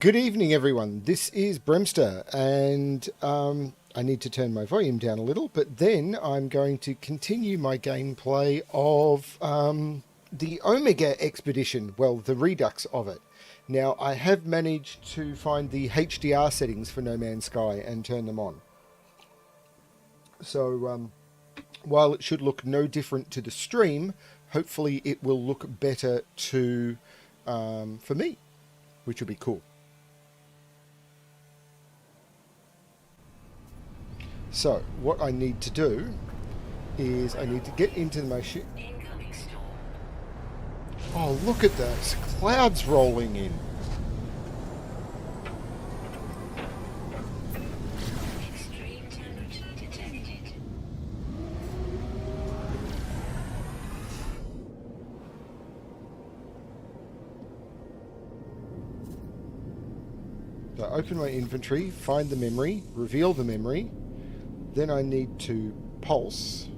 Good evening, everyone. This is Bremster, and I need to turn my volume down a little, but then I'm going to continue my gameplay of the Omega expedition, well, the Redux of it. Now, I have managed to find the HDR settings for No Man's Sky and turn them on. So, while it should look no different to the stream, hopefully it will look better to for me, which will be cool. So, what I need to do is I need to get into my ship. Oh, look at those clouds rolling in. So open my inventory, find the memory, reveal the memory. Then I need to pulse.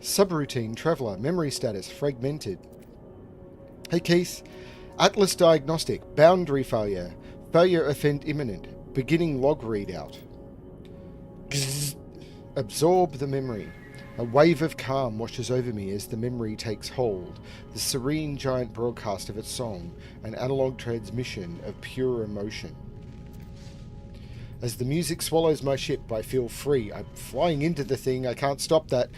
Subroutine, Traveller, memory status, fragmented. Hey Keith, Atlas Diagnostic, boundary failure, failure event imminent, beginning log readout. Gzzz. Absorb the memory. A wave of calm washes over me as the memory takes hold, the serene giant broadcast of its song, an analogue transmission of pure emotion. As the music swallows my ship, I feel free. I'm flying into the thing. I can't stop that.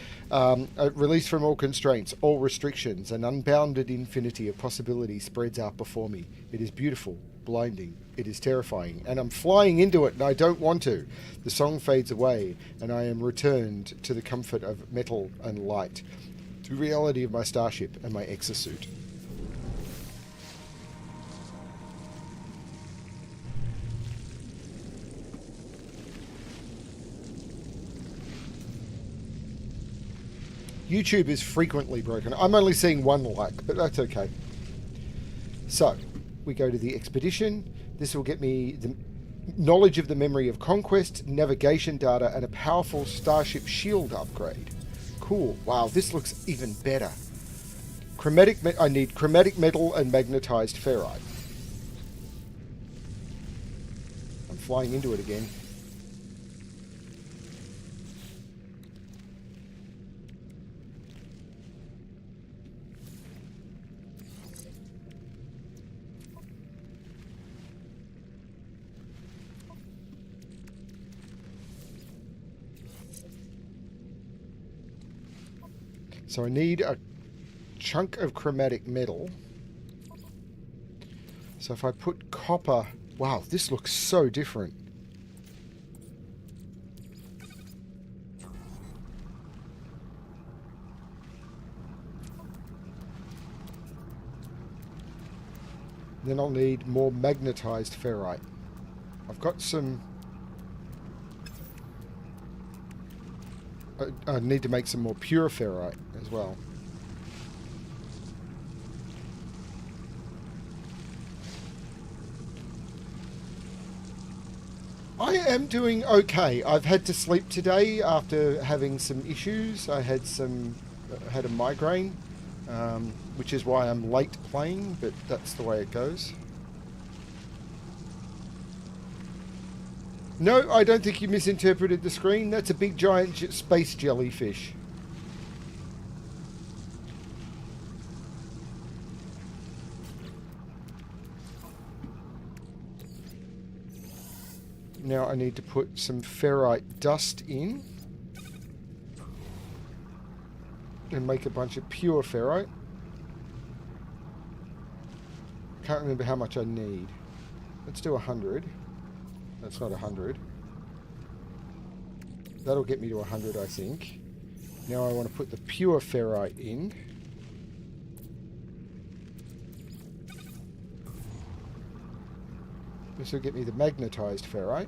Released from all constraints, all restrictions. An unbounded infinity of possibility spreads out before me. It is beautiful, blinding. It is terrifying. And I'm flying into it, and I don't want to. The song fades away, and I am returned to the comfort of metal and light, to reality of my starship and my exosuit. YouTube is frequently broken. I'm only seeing one like, but that's okay. So, we go to the expedition. This will get me the knowledge of the memory of conquest, navigation data, and a powerful starship shield upgrade. Cool. Wow, this looks even better. I need chromatic metal and magnetized ferrite. I'm flying into it again. So I need a chunk of chromatic metal. So if I put copper... Wow, this looks so different. Then I'll need more magnetized ferrite. I've got some... I need to make some more pure ferrite as well. I am doing okay. I've had to sleep today after having some issues. I had a migraine, which is why I'm late playing, but that's the way it goes. No, I don't think you misinterpreted the screen. That's a big giant space jellyfish. Now I need to put some ferrite dust in and make a bunch of pure ferrite. Can't remember how much I need. Let's do 100. That's not 100. That'll get me to 100, I think. Now I want to put the pure ferrite in. This will get me the magnetized ferrite.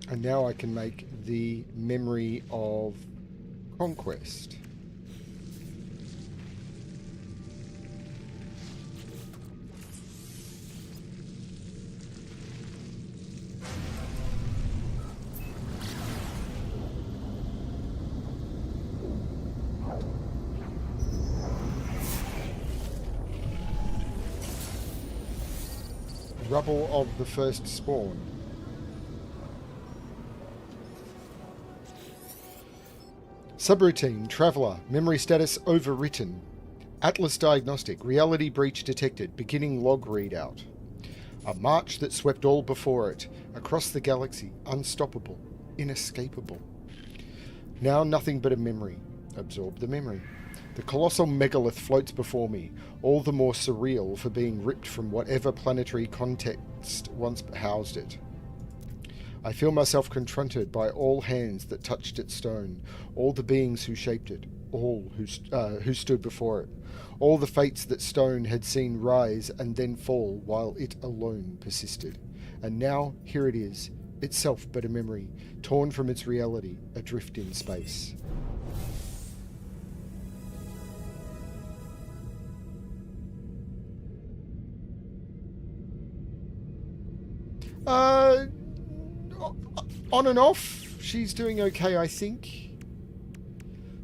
And now I can make the memory of conquest. Rubble of the first spawn. Subroutine, Traveller, memory status overwritten. Atlas Diagnostic, reality breach detected, beginning log readout. A march that swept all before it, across the galaxy, unstoppable, inescapable. Now nothing but a memory. Absorb the memory. The colossal megalith floats before me, all the more surreal for being ripped from whatever planetary context once housed it. I feel myself confronted by all hands that touched its stone, all the beings who shaped it, all who stood before it, all the fates that stone had seen rise and then fall while it alone persisted. And now here it is, itself but a memory, torn from its reality, adrift in space. On and off. She's doing okay, I think.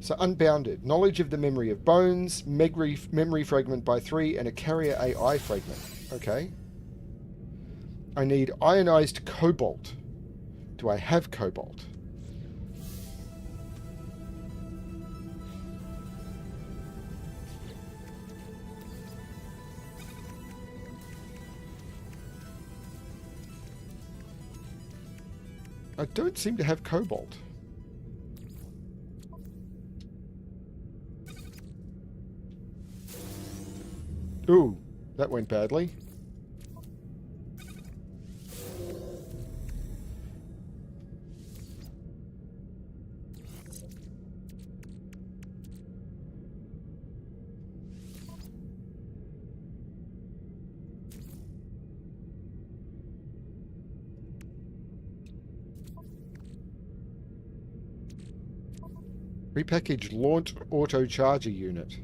So, unbounded. Knowledge of the memory of bones, memory fragment by 3, and a carrier AI fragment. Okay. I need ionized cobalt. Do I have cobalt? I don't seem to have cobalt. Ooh, that went badly. Repackaged launch auto charger unit.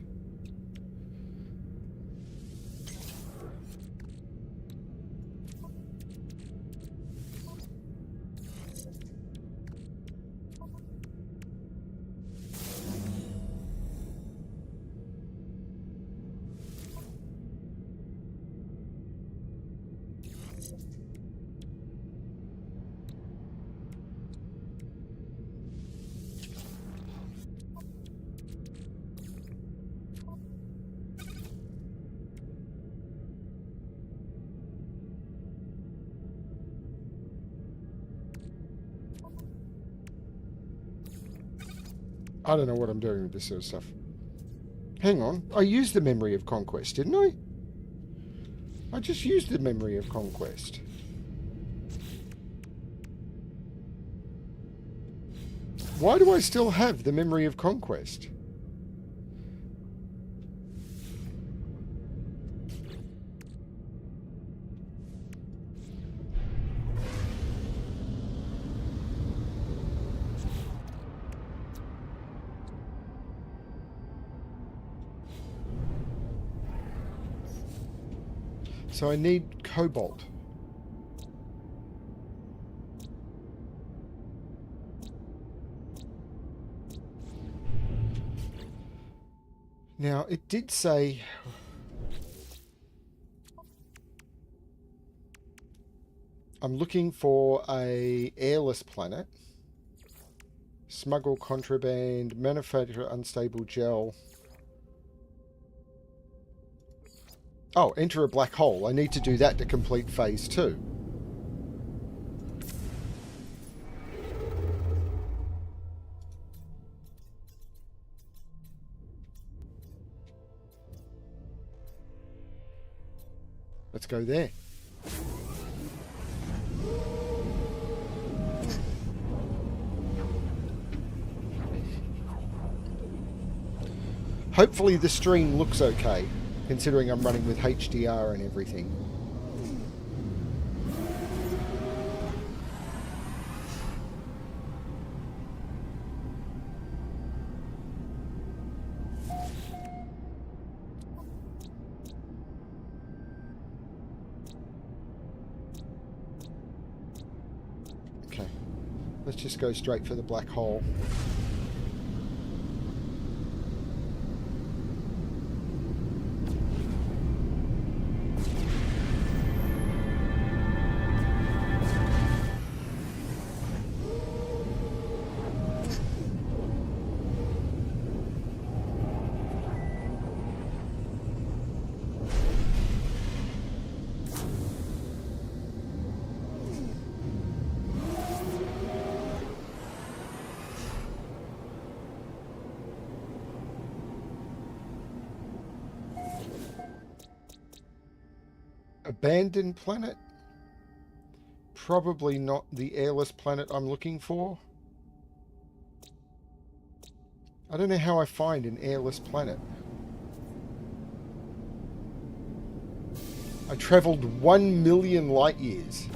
I don't know what I'm doing with this sort of stuff. Hang on. I used the memory of conquest, didn't I? I just used the memory of conquest. Why do I still have the memory of conquest? So I need cobalt. Now, it did say... I'm looking for a airless planet. Smuggle contraband, manufacture unstable gel. Oh, enter a black hole. I need to do that to complete phase 2. Let's go there. Hopefully the stream looks okay, considering I'm running with HDR and everything. Let's just go straight for the black hole. Abandoned planet? Probably not the airless planet I'm looking for. I don't know how I find an airless planet. I travelled 1 million light years.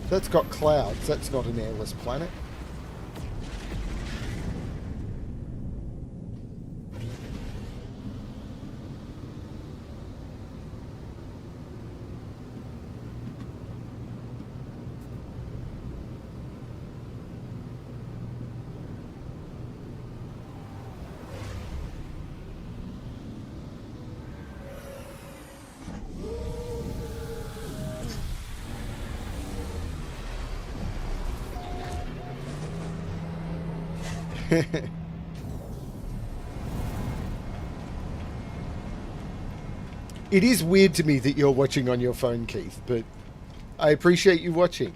That's got clouds. That's not an airless planet. It is weird to me that you're watching on your phone, Keith, but I appreciate you watching.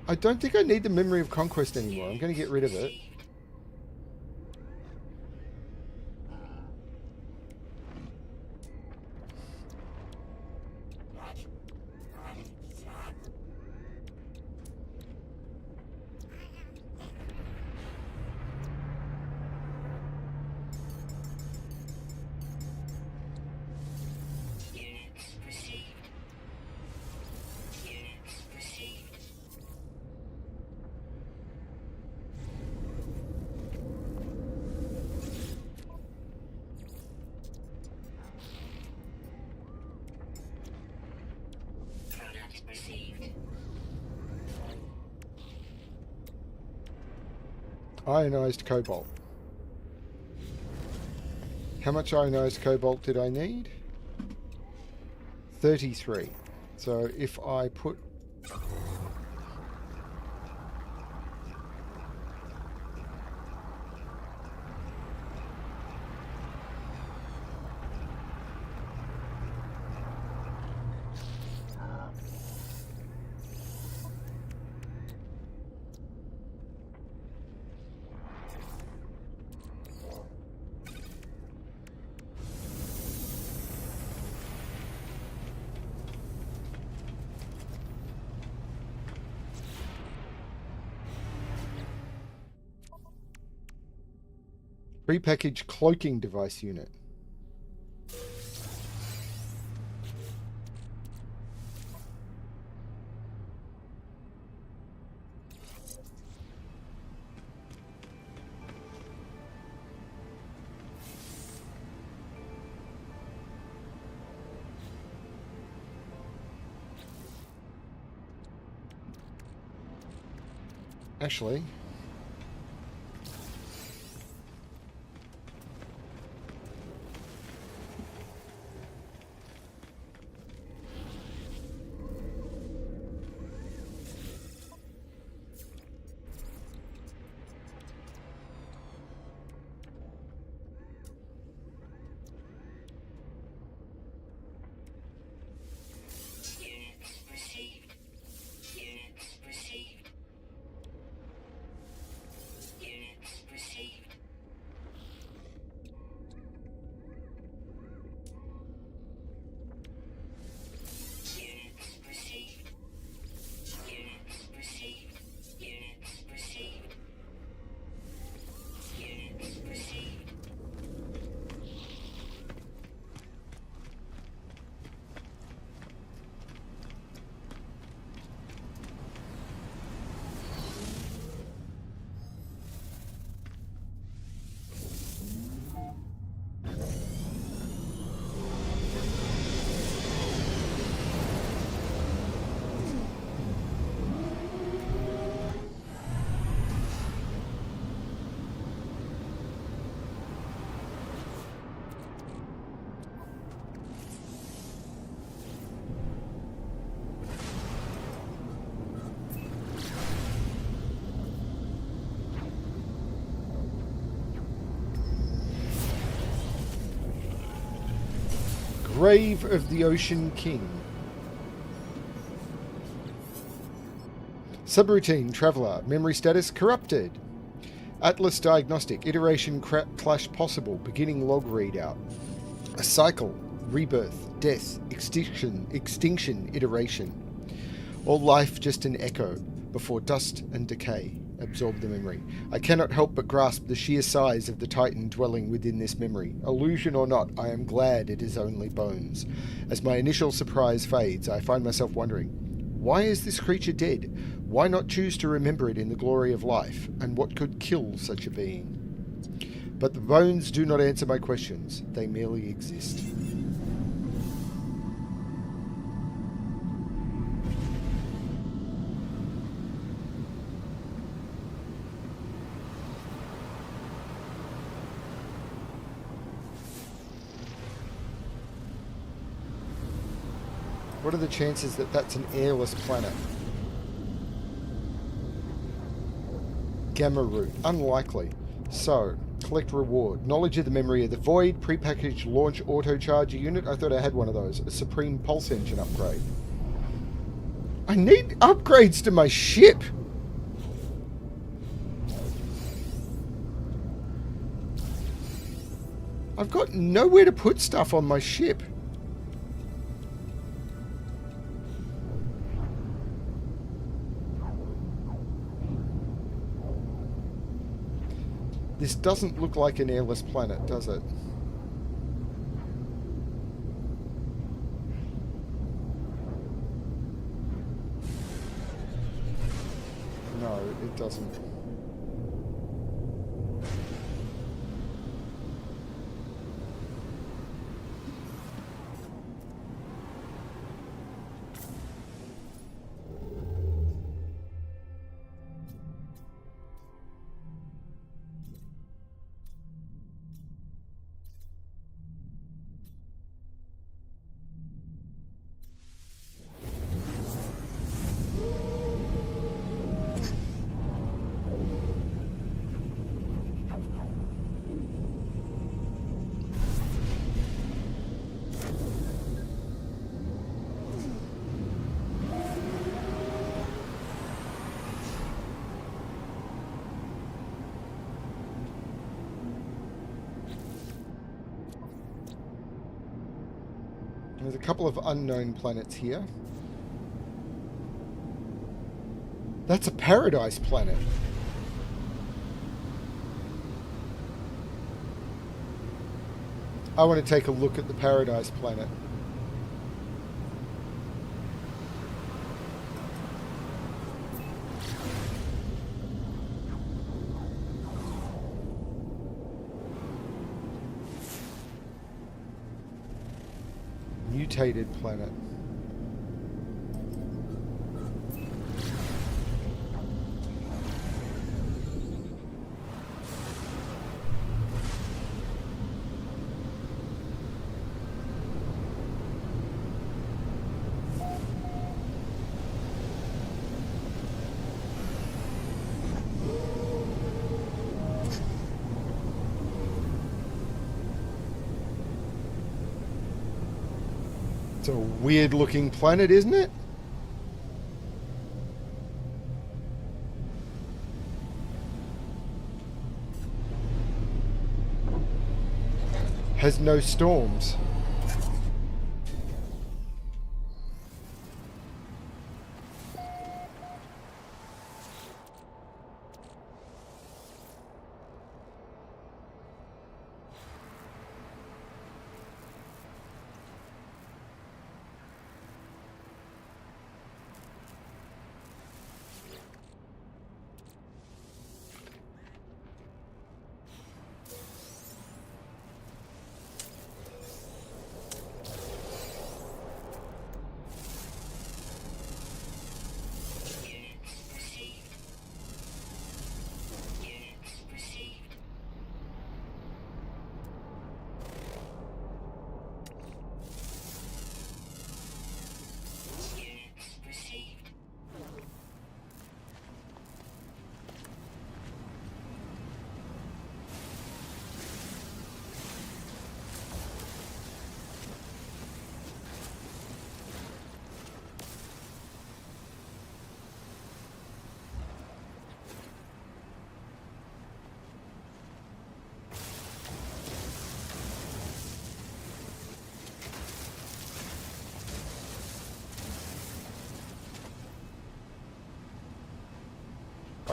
I don't think I need the Memory of Conquest anymore. I'm going to get rid of it. Ionized cobalt. How much ionized cobalt did I need? 33. So if I put... Prepackaged cloaking device unit. Actually... Grave of the Ocean King. Subroutine Traveller. Memory status corrupted. Atlas Diagnostic. Iteration clash possible. Beginning log readout. A cycle. Rebirth. Death. Extinction. Iteration. All life just an echo before dust and decay absorb the memory. I cannot help but grasp the sheer size of the titan dwelling within this memory. Illusion or not, I am glad it is only bones. As my initial surprise fades, I find myself wondering, why is this creature dead? Why not choose to remember it in the glory of life? And what could kill such a being? But the bones do not answer my questions. They merely exist. What are the chances that that's an airless planet? Gamma root. Unlikely. So, collect reward. Knowledge of the memory of the void. Prepackaged launch auto-charger unit. I thought I had one of those. A supreme pulse engine upgrade. I need upgrades to my ship! I've got nowhere to put stuff on my ship. This doesn't look like an airless planet, does it? No, it doesn't. There's a couple of unknown planets here. That's a paradise planet. I want to take a look at the paradise planet. Mutated planet. It's a weird looking planet, isn't it? Has no storms.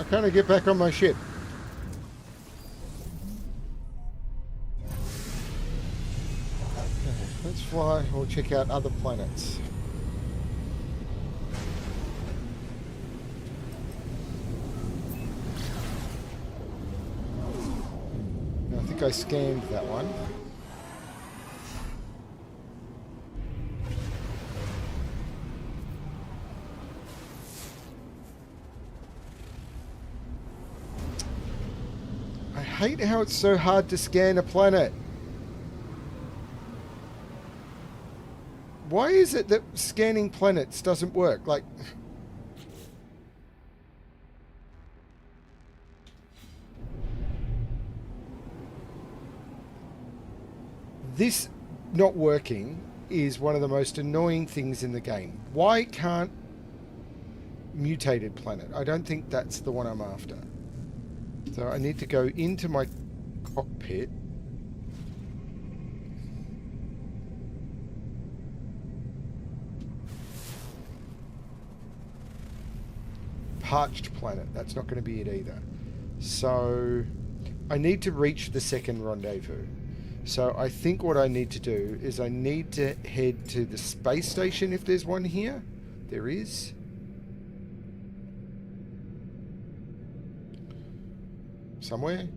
Why can't I get back on my ship? Okay, let's fly or check out other planets. I think I scanned that one. I hate how it's so hard to scan a planet. Why is it that scanning planets doesn't work? Like... This not working is one of the most annoying things in the game. Why can't mutated planet? I don't think that's the one I'm after. So I need to go into my cockpit. Parched planet. That's not going to be it either. So I need to reach the second rendezvous. So I think what I need to do is I need to head to the space station if there's one here. There is. Somewhere.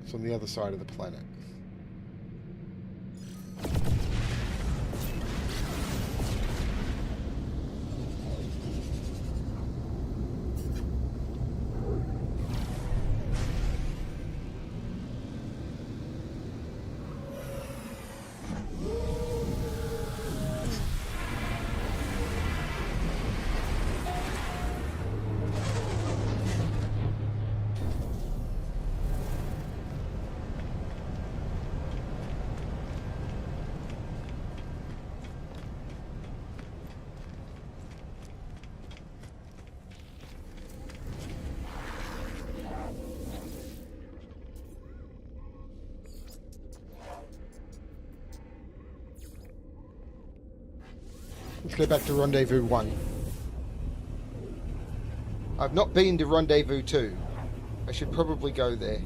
It's on the other side of the planet. Let's go back to Rendezvous 1. I've not been to Rendezvous 2. I should probably go there.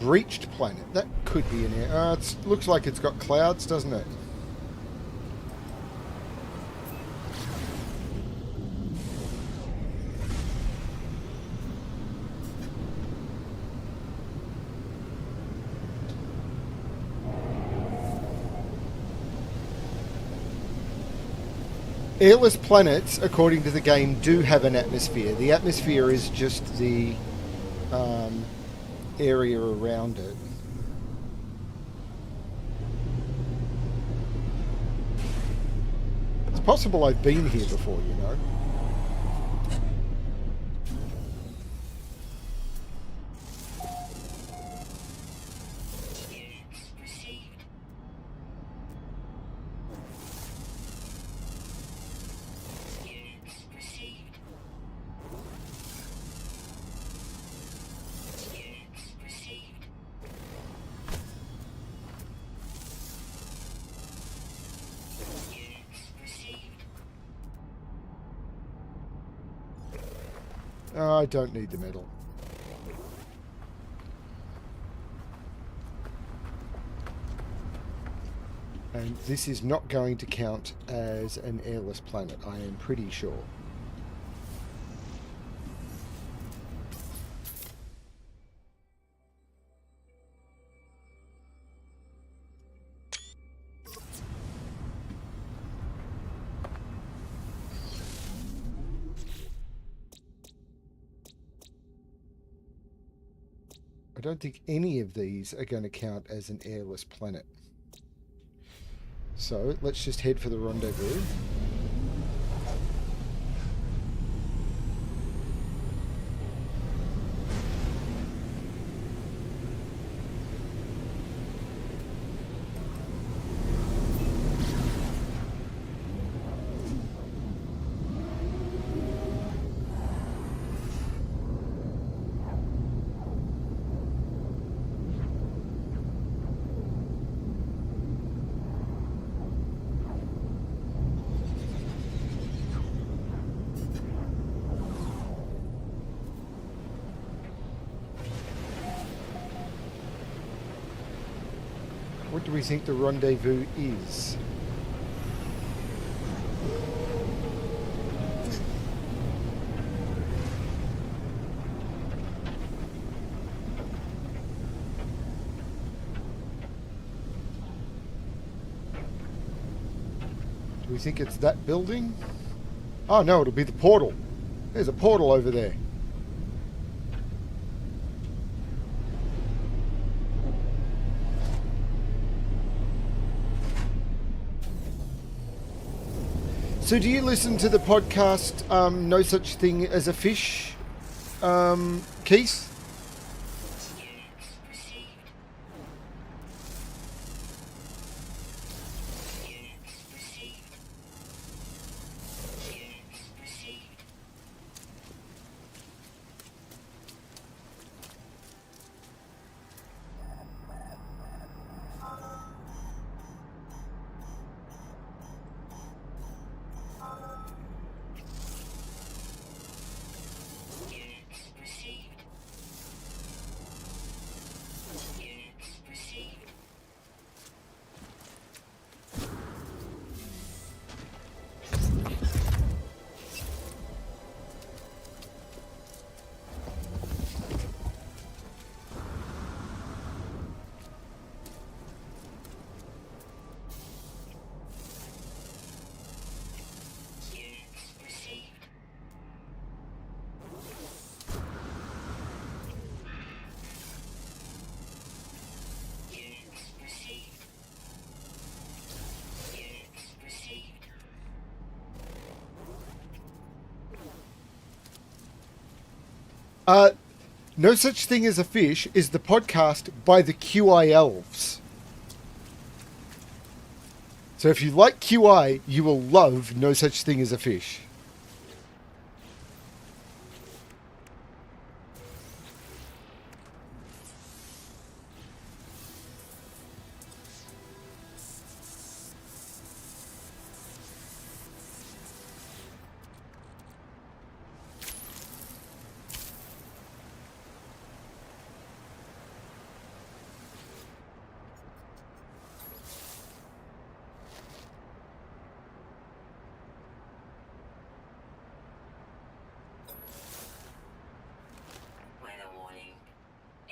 Breached planet. That could be an air. It looks like it's got clouds, doesn't it? Airless planets, according to the game, do have an atmosphere. The atmosphere is just the area around it. It's possible I've been here before, you know. Oh, I don't need the metal. And this is not going to count as an airless planet, I am pretty sure. I don't think any of these are going to count as an airless planet. So let's just head for the rendezvous. What do we think the rendezvous is? Do we think it's that building? Oh no, it'll be the portal. There's a portal over there. So do you listen to the podcast No Such Thing as a Fish, Keith? No Such Thing as a Fish is the podcast by the QI Elves. So if you like QI, you will love No Such Thing as a Fish.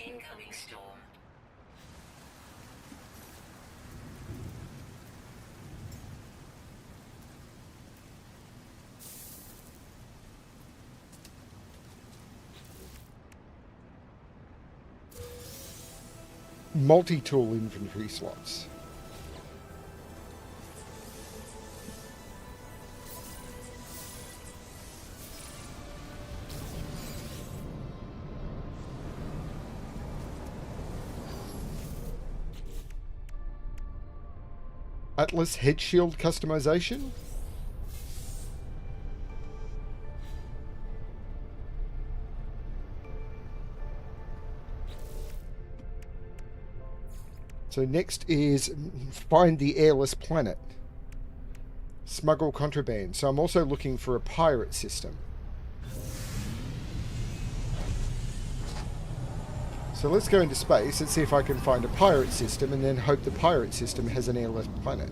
Incoming storm. Multi-tool inventory slots. Atlas head shield customization. So next is find the airless planet. Smuggle contraband. So I'm also looking for a pirate system. So let's go into space and see if I can find a pirate system and then hope the pirate system has an airless planet.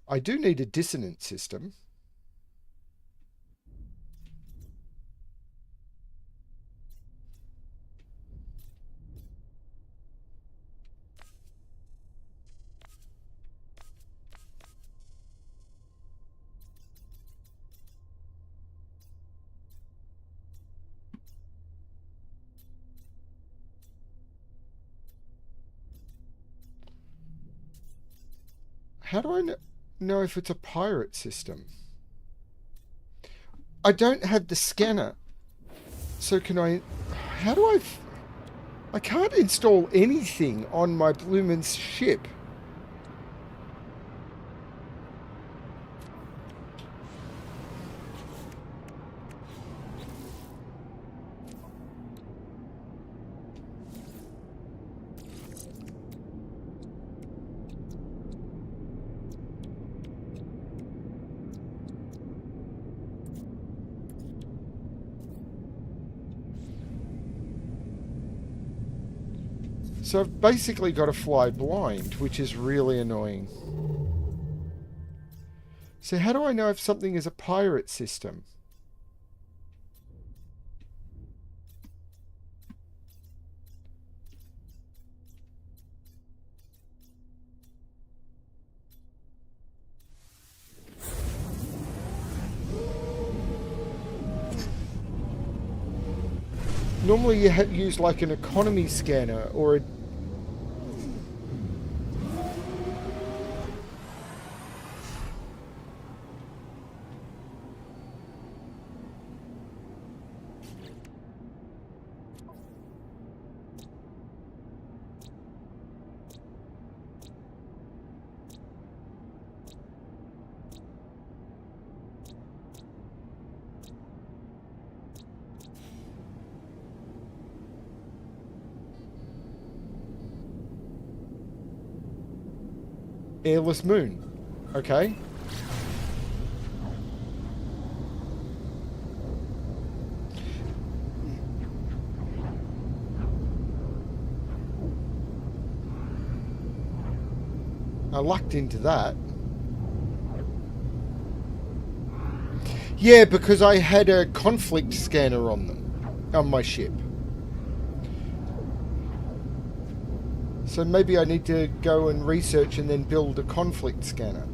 I do need a dissonant system. How do I know if it's a pirate system? I don't have the scanner. So can I... How do I... I can't install anything on my bloomin' ship. So I've basically got to fly blind, which is really annoying. So how do I know if something is a pirate system? Normally you use like an economy scanner or a... Airless moon. Okay. I lucked into that. Yeah, because I had a conflict scanner on them, on my ship. So maybe I need to go and research and then build a conflict scanner.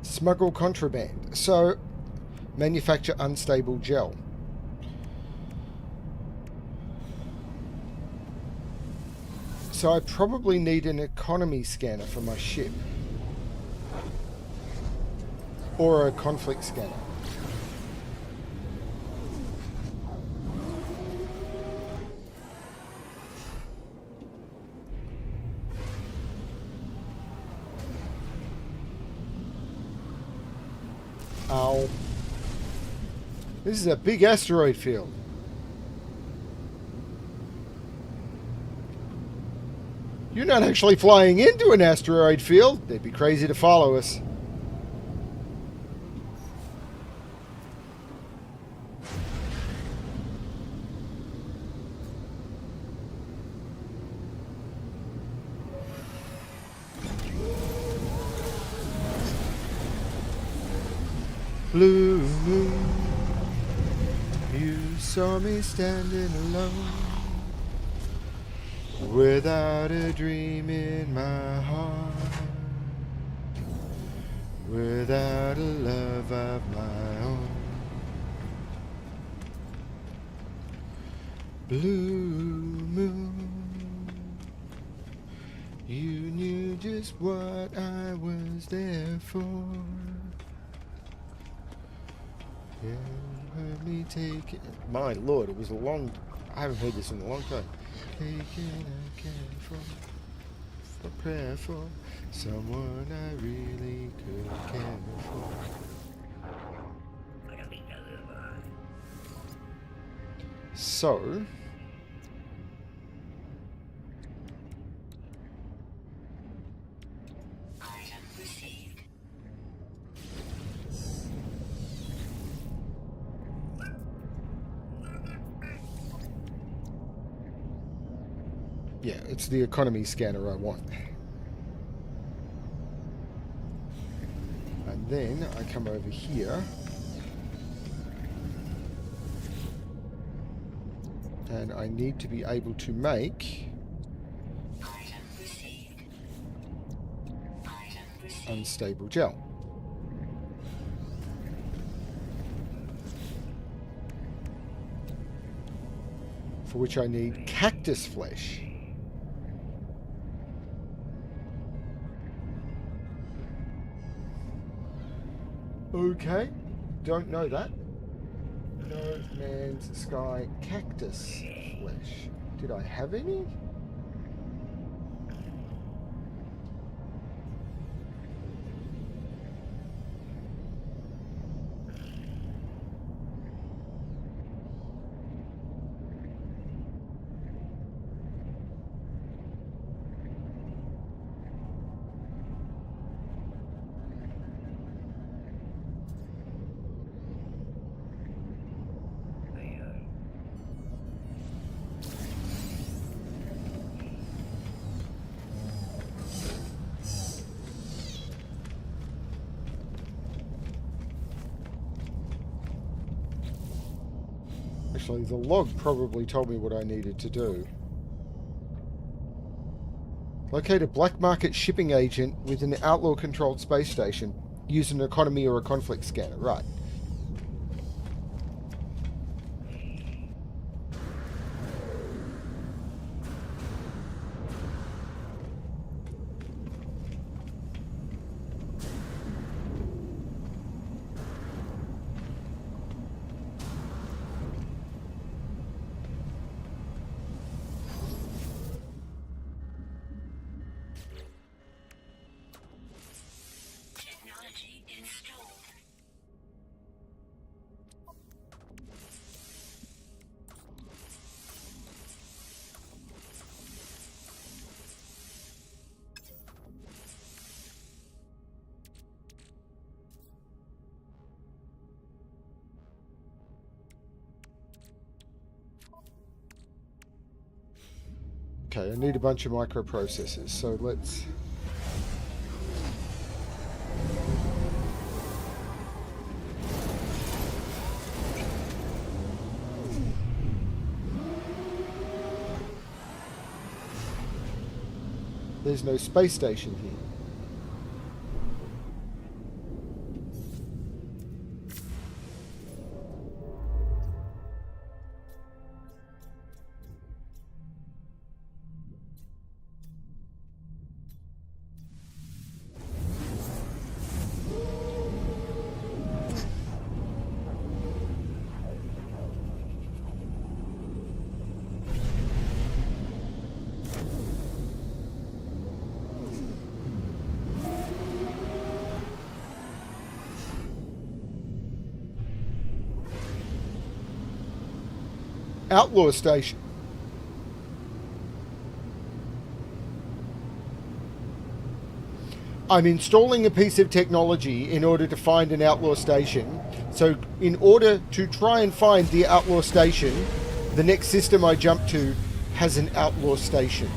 Smuggle contraband. So, manufacture unstable gel. So I probably need an economy scanner for my ship. Or a conflict scanner. Ow. This is a big asteroid field. You're not actually flying into an asteroid field. They'd be crazy to follow us. Blue moon, you saw me standing alone, without a dream in my heart, without a love of my own. Blue moon, you knew just what I was there for. You heard me take it. My lord, it was a long... I haven't heard this in a long time. Taking a care for prayer for someone I really could care for. So... yeah, it's the economy scanner I want. And then I come over here. And I need to be able to make unstable gel. For which I need cactus flesh. Okay, don't know that. No Man's Sky cactus flesh. Did I have any? Actually, the log probably told me what I needed to do. Locate a black market shipping agent with an outlaw-controlled space station. Use an economy or a conflict scanner. Right. Okay, I need a bunch of microprocessors, so let's... There's no space station here. outlaw station. I'm installing a piece of technology in order to find an outlaw station. So in order to try and find the outlaw station, the next system I jump to has an outlaw station.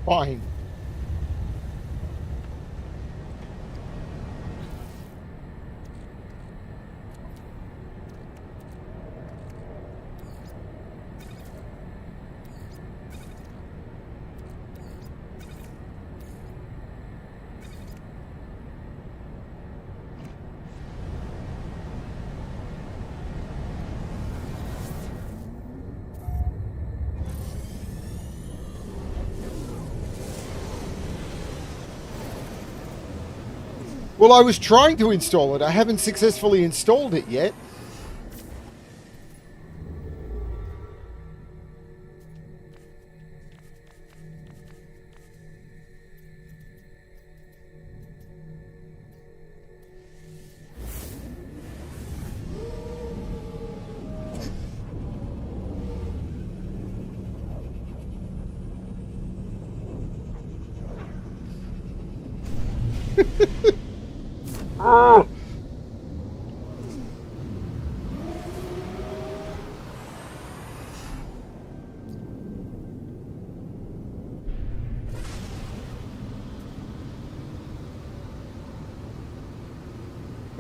Fine. Well, I was trying to install it. I haven't successfully installed it yet.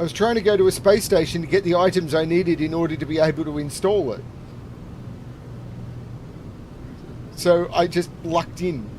I was trying to go to a space station to get the items I needed in order to be able to install it. So I just lucked in.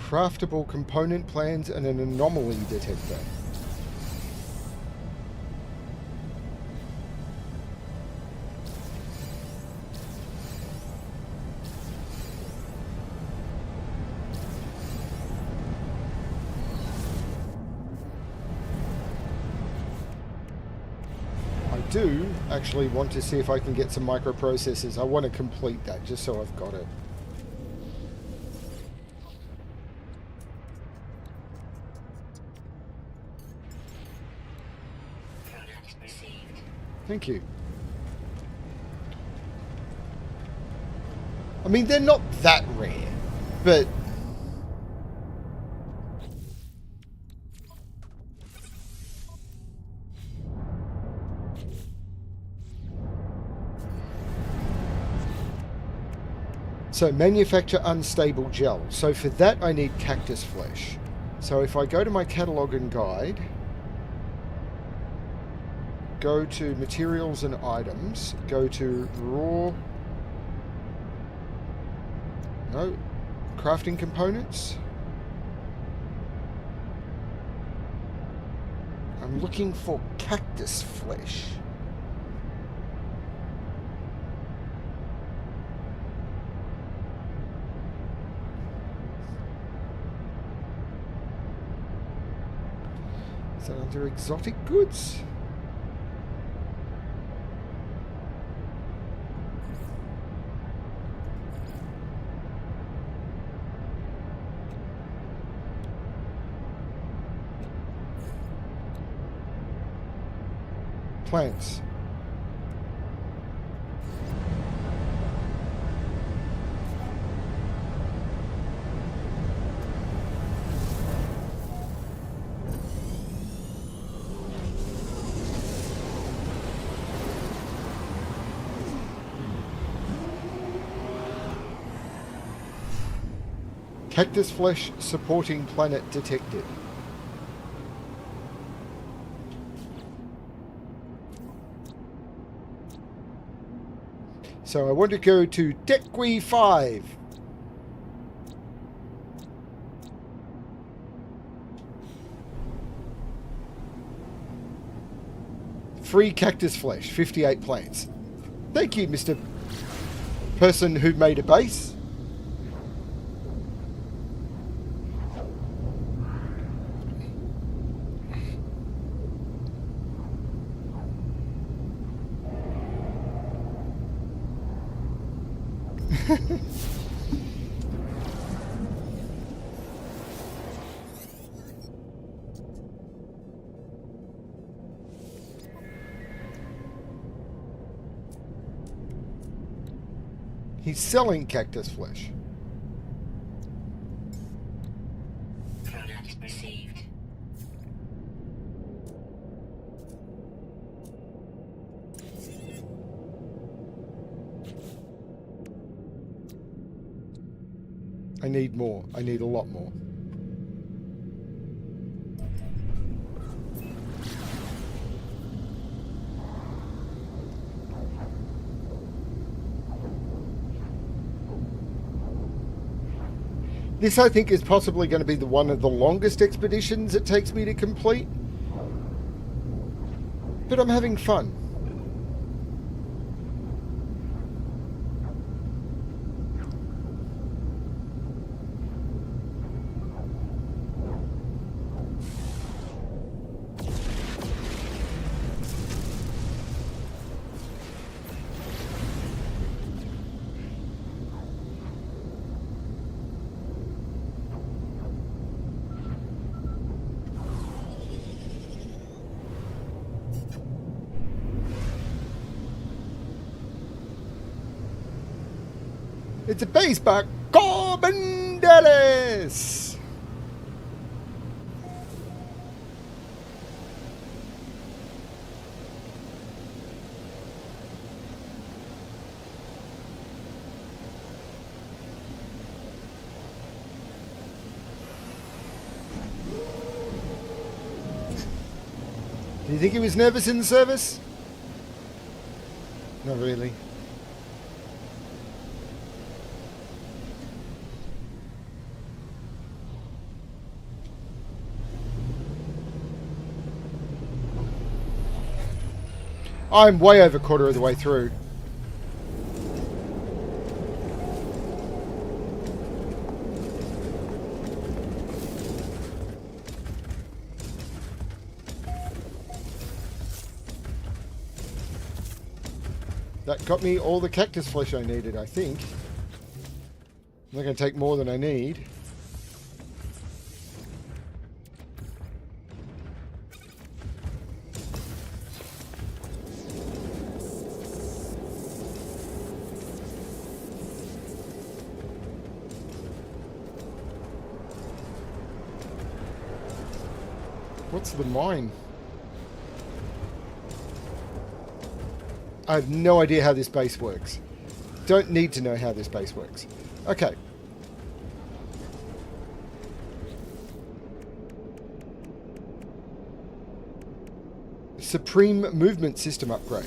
Craftable component plans and an anomaly detector. I do actually want to see if I can get some microprocessors. I want to complete that just so I've got it. Thank you. I mean, they're not that rare, but... So, manufacture unstable gel. So for that I need cactus flesh. So if I go to my catalogue and guide... go to materials and items, go to raw, no, crafting components. I'm looking for cactus flesh. Is that under exotic goods? Plants. Cactus flesh supporting planet detected. So I want to go to Dequi 5. Free cactus flesh, 58 plants. Thank you, Mr. Person who made a base. He's selling cactus flesh. Product received. I need more. I need a lot more. This, I think, is possibly going to be one of the longest expeditions it takes me to complete. But I'm having fun. It's a base by Corbin Dallas. Do you think he was nervous in the service? Not really. I'm way over a quarter of the way through. That got me all the cactus flesh I needed, I think. I'm not going to take more than I need. What's the mine? I have no idea how this base works. Don't need to know how this base works. Okay. Supreme movement system upgrade.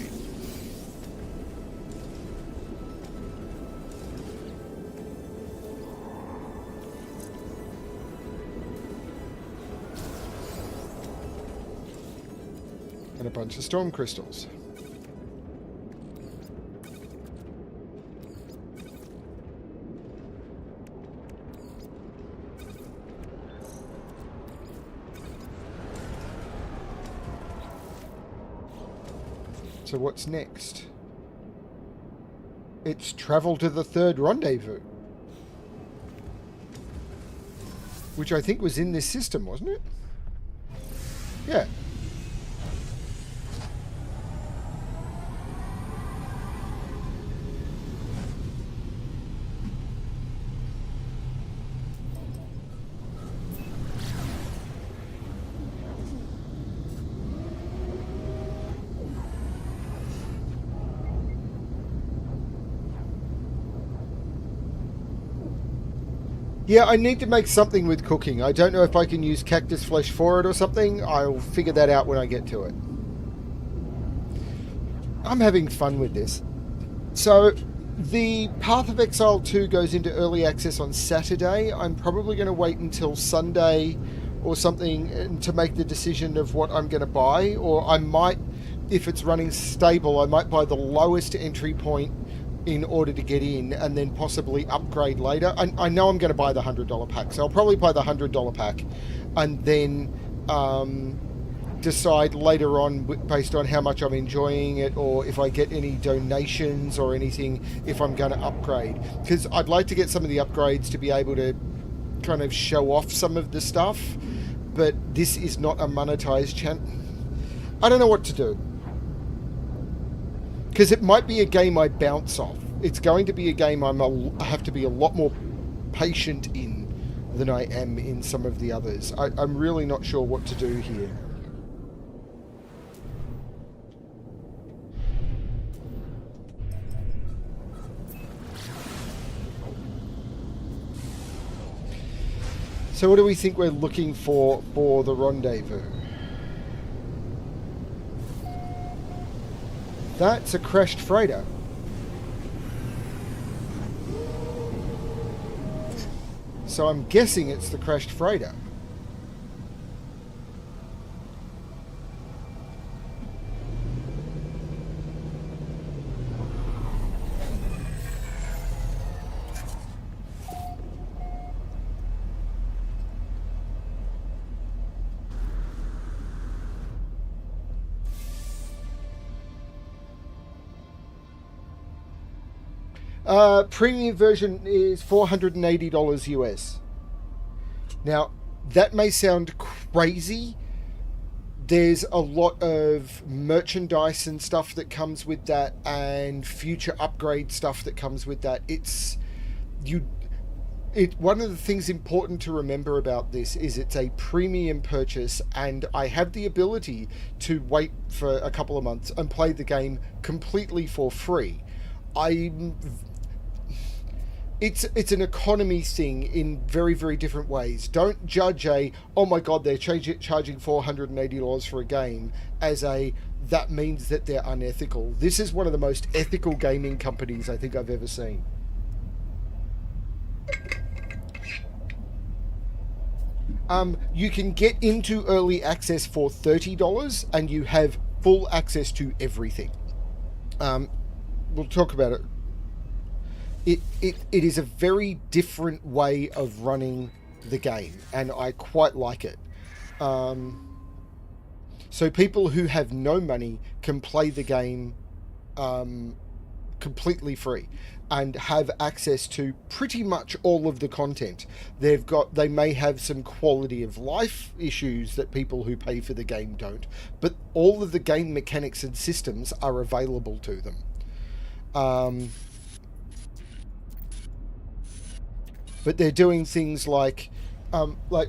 And a bunch of storm crystals. So what's next? It's travel to the third rendezvous. Which I think was in this system, wasn't it? Yeah. Yeah, I need to make something with cooking. I don't know if I can use cactus flesh for it or something. I'll figure that out when I get to it. I'm having fun with this. So, the Path of Exile 2 goes into early access on Saturday. I'm probably going to wait until Sunday or something to make the decision of what I'm going to buy. Or I might, if it's running stable, I might buy the lowest entry point in order to get in and then possibly upgrade later. I know I'm going to buy the $100 pack, so I'll probably buy the $100 pack and then decide later on based on how much I'm enjoying it or if I get any donations or anything if I'm going to upgrade, because I'd like to get some of the upgrades to be able to kind of show off some of the stuff, but this is not a monetized channel. I don't know what to do. Because it might be a game I bounce off. It's going to be a game I have to be a lot more patient in than I am in some of the others. I'm really not sure what to do here. So what do we think we're looking for the rendezvous? That's a crashed freighter. So I'm guessing it's the crashed freighter. Premium version is $480 US. Now, that may sound crazy. There's a lot of merchandise and stuff that comes with that, and future upgrade stuff that comes with that. One of the things important to remember about this is it's a premium purchase, and I have the ability to wait for a couple of months and play the game completely for free. It's an economy thing in very, very different ways. Don't judge oh my god, they're charging $480 for a game as that means that they're unethical. This is one of the most ethical gaming companies I think I've ever seen. You can get into early access for $30 and you have full access to everything. We'll talk about it. It is a very different way of running the game, and I quite like it. So people who have no money can play the game completely free and have access to pretty much all of the content. They may have some quality of life issues that people who pay for the game don't, but all of the game mechanics and systems are available to them. But they're doing things like like,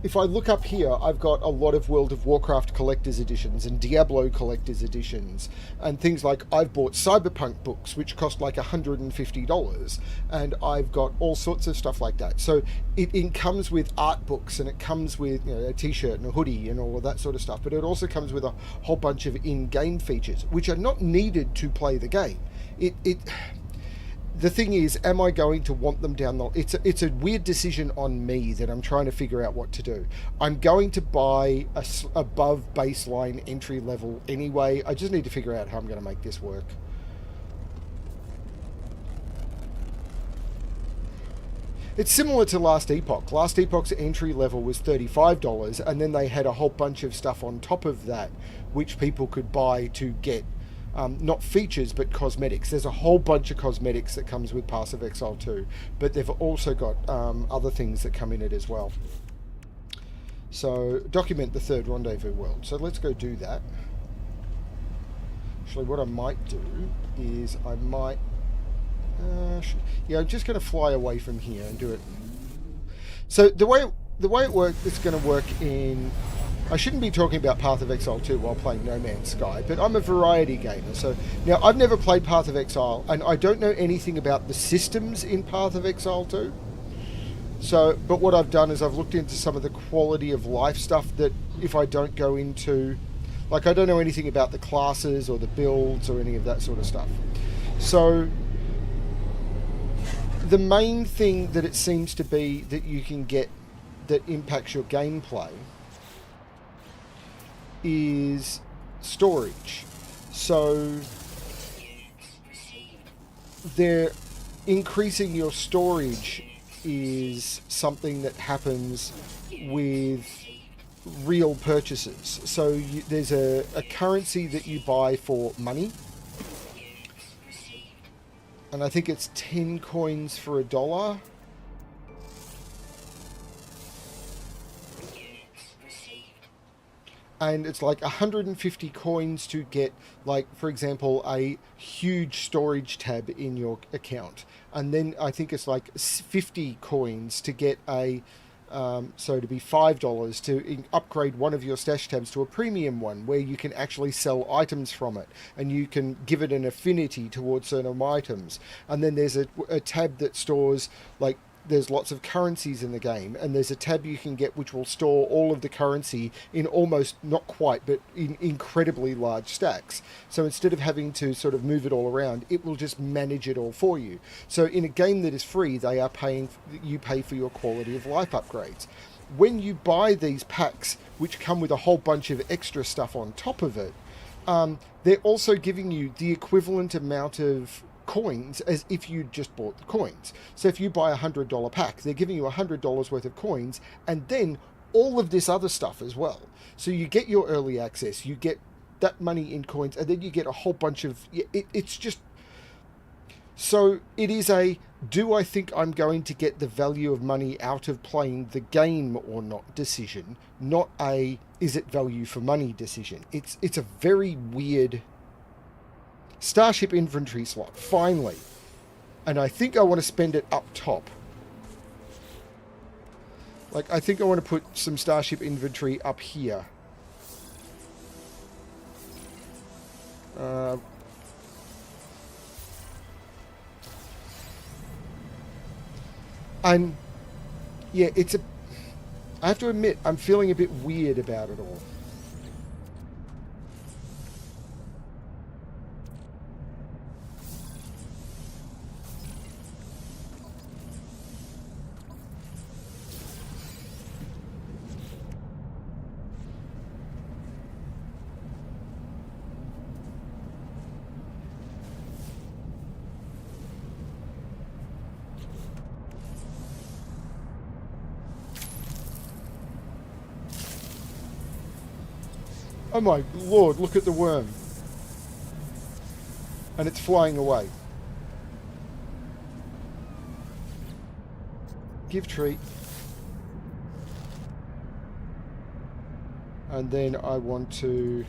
if I look up here, I've got a lot of World of Warcraft collector's editions and Diablo collector's editions and things like I've bought Cyberpunk books, which cost like $150, and I've got all sorts of stuff like that. So it comes with art books, and it comes with, you know, a t-shirt and a hoodie and all of that sort of stuff, but it also comes with a whole bunch of in-game features, which are not needed to play the game. The thing is, am I going to want them down the... It's a weird decision on me that I'm trying to figure out what to do. I'm going to buy a above baseline entry level anyway. I just need to figure out how I'm going to make this work. It's similar to Last Epoch. Last Epoch's entry level was $35, and then they had a whole bunch of stuff on top of that, which people could buy to get not features, but cosmetics. There's a whole bunch of cosmetics that comes with Path of Exile 2, but they've also got other things that come in it as well. So, document the third rendezvous world. So let's go do that. Actually, what I might do is I might... yeah, I'm just going to fly away from here and do it. So the way it works, it's going to work in... I shouldn't be talking about Path of Exile 2 while playing No Man's Sky, but I'm a variety gamer. So now, I've never played Path of Exile, and I don't know anything about the systems in Path of Exile 2. So, but what I've done is I've looked into some of the quality of life stuff that if I don't go into... Like, I don't know anything about the classes or the builds or any of that sort of stuff. So the main thing that it seems to be that you can get that impacts your gameplay is storage. So they're increasing your storage is something that happens with real purchases. So there's a currency that you buy for money, and I think it's 10 coins for $1. And it's like 150 coins to get, like, for example, a huge storage tab in your account. And then I think it's like 50 coins to get a, so to be $5 to upgrade one of your stash tabs to a premium one where you can actually sell items from it. And you can give it an affinity towards certain items. And then there's a tab that stores, like, there's lots of currencies in the game, and there's a tab you can get which will store all of the currency in almost, not quite, but in incredibly large stacks. So instead of having to sort of move it all around, it will just manage it all for you. So in a game that is free, they are paying, you pay for your quality of life upgrades. When you buy these packs, which come with a whole bunch of extra stuff on top of it, they're also giving you the equivalent amount of coins as if you just bought the coins. So if you buy $100 pack, they're giving you $100 worth of coins, and then all of this other stuff as well. So you get your early access, you get that money in coins, and then you get a whole bunch of... It's just... So it is a, do I think I'm going to get the value of money out of playing the game or not decision, not a, is it value for money decision. It's a very weird... Starship inventory slot, finally. And I think I want to spend it up top. Like, I think I want to put some Starship inventory up here. And, yeah, it's a... I have to admit, I'm feeling a bit weird about it all. Oh my lord, look at the worm. And it's flying away. Give treat. And then I want to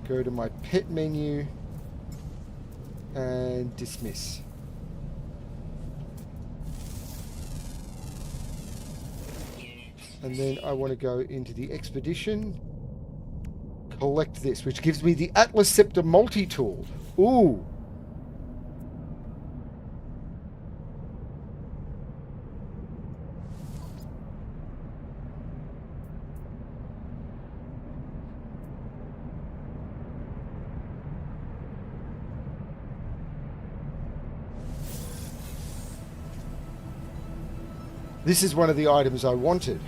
go to my pet menu and dismiss. And then I want to go into the expedition, collect this, which gives me the Atlas Scepter multi-tool. Ooh. This is one of the items I wanted.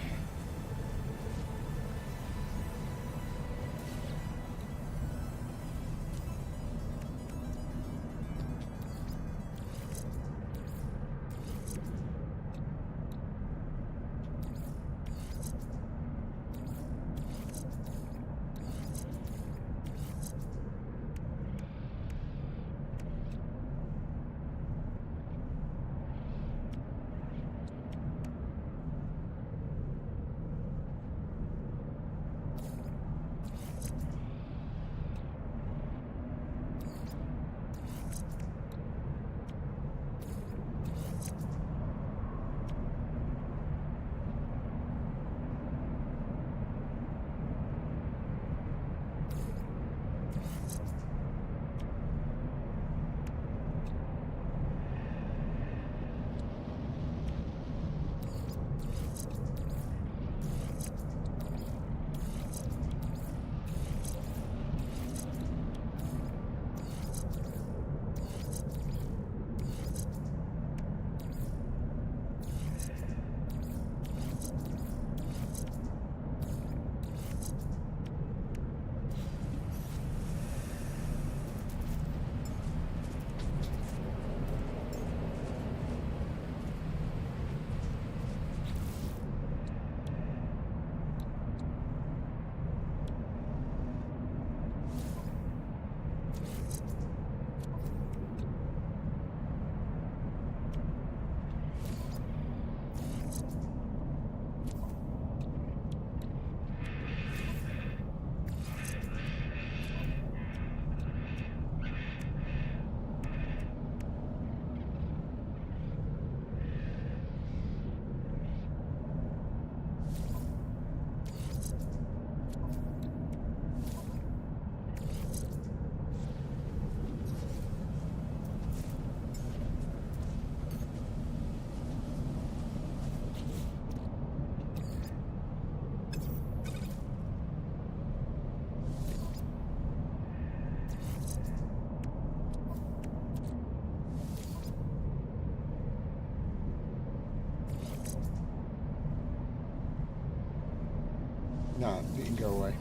No, you can go away.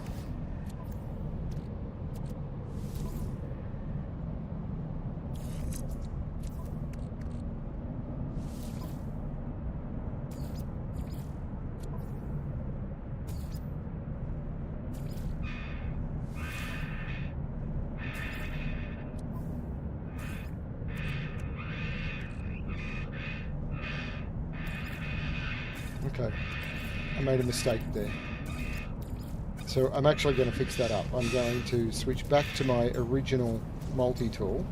Okay, I made a mistake there. So I'm actually going to fix that up. I'm going to switch back to my original multi-tool.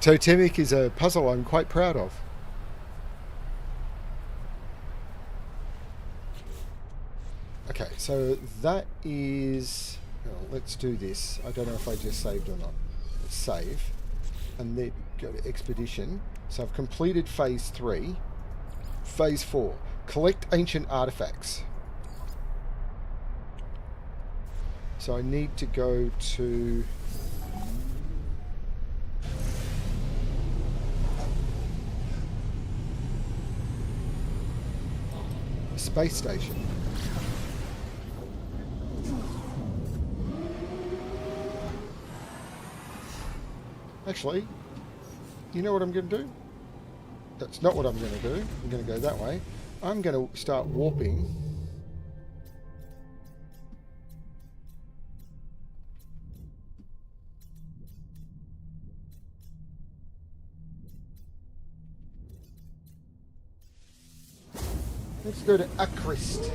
Totemic is a puzzle I'm quite proud of. Okay, so that is... Well, let's do this. I don't know if I just saved or not. Let's save. And then go to Expedition. So I've completed Phase 3. Phase 4. Collect ancient artifacts. So I need to go to... space station. Actually, you know what I'm going to do? That's not what I'm going to do. I'm going to go that way. I'm going to start warping Let's go to Acrist.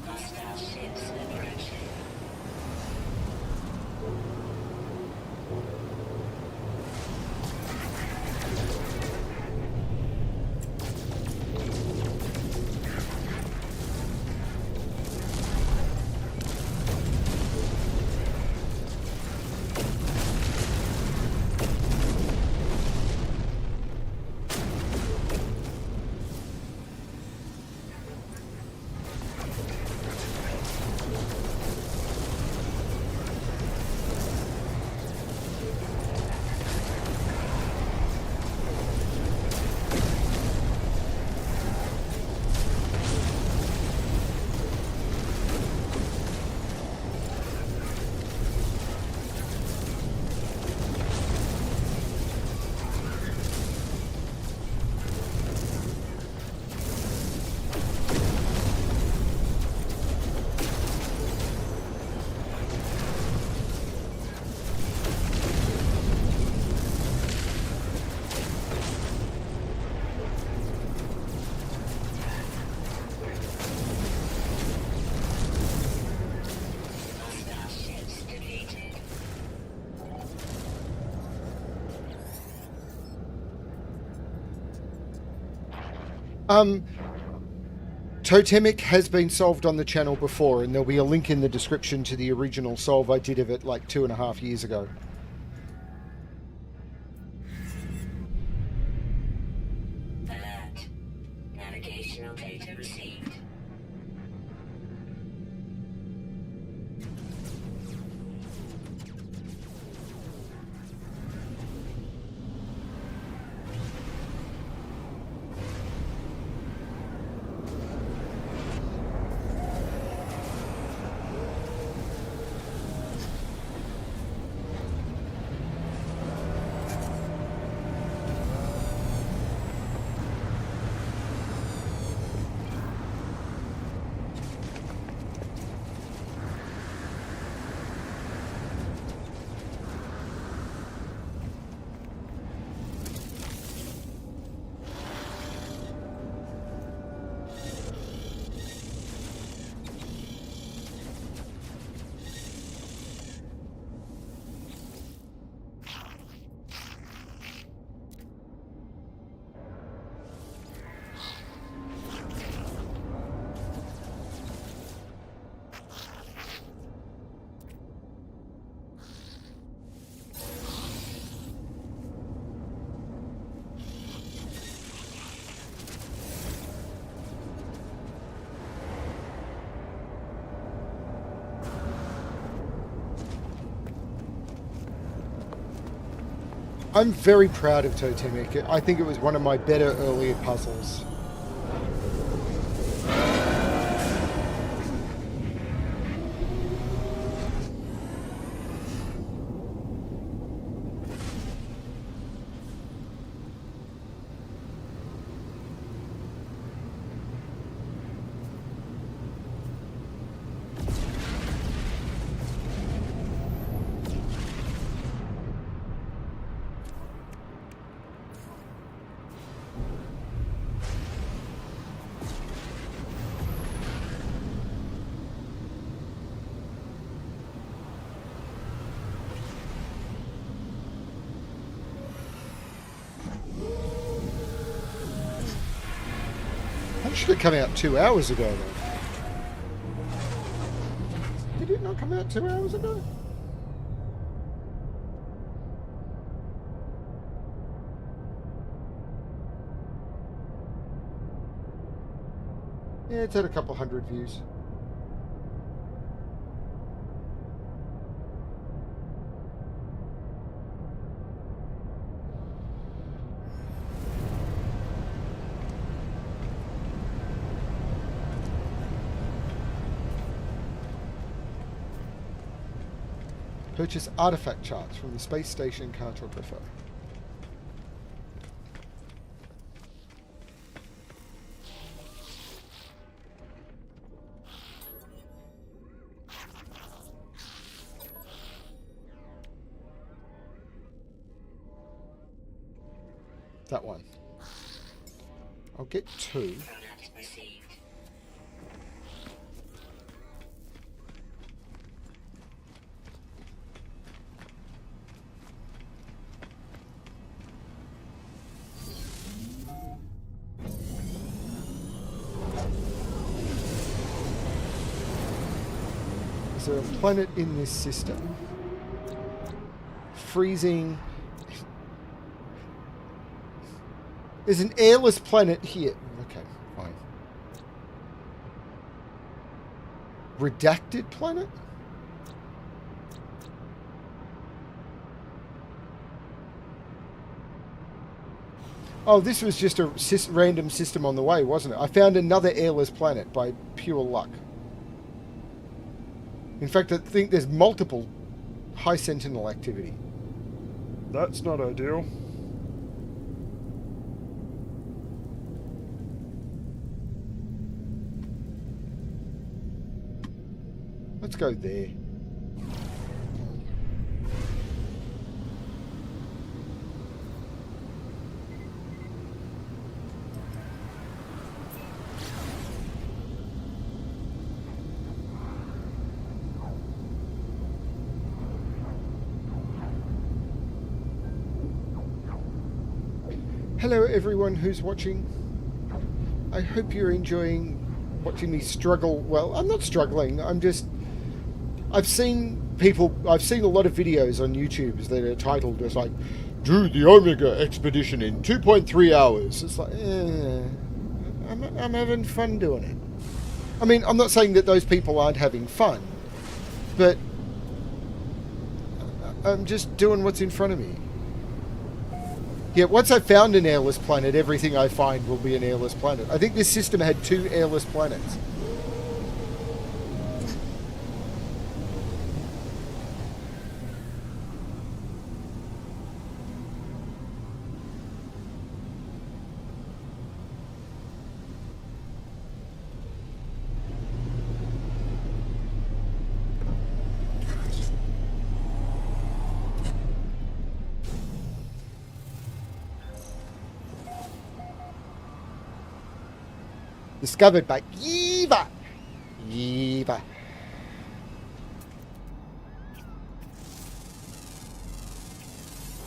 Hostile ships approaching. Hostile ships defeated. Totemic has been solved on the channel before, and there'll be a link in the description to the original solve I did of it like 2.5 years ago. Alert. Navigational data received. I'm very proud of Totemic. I think it was one of my better earlier puzzles. That should have come out 2 hours ago, though. Did it not come out 2 hours ago? Yeah, it's had a couple hundred views. Purchase artifact charts from the space station cartographer. That one. I'll get 2. Product received. Is there a planet in this system? Freezing. There's an airless planet here. Okay, fine. Redacted planet? Oh, this was just a random system on the way, wasn't it? I found another airless planet by pure luck. In fact, I think there's multiple high sentinel activity. That's not ideal. Let's go there. Hello everyone who's watching. I hope you're enjoying watching me struggle. Well, I'm not struggling. I've seen a lot of videos on YouTube that are titled as like, do the Omega expedition in 2.3 hours. It's like, I'm having fun doing it. I mean, I'm not saying that those people aren't having fun, but I'm just doing what's in front of me. Yeah, once I've found an airless planet, everything I find will be an airless planet. I think this system had 2 airless planets. Discovered by Eva. Eva.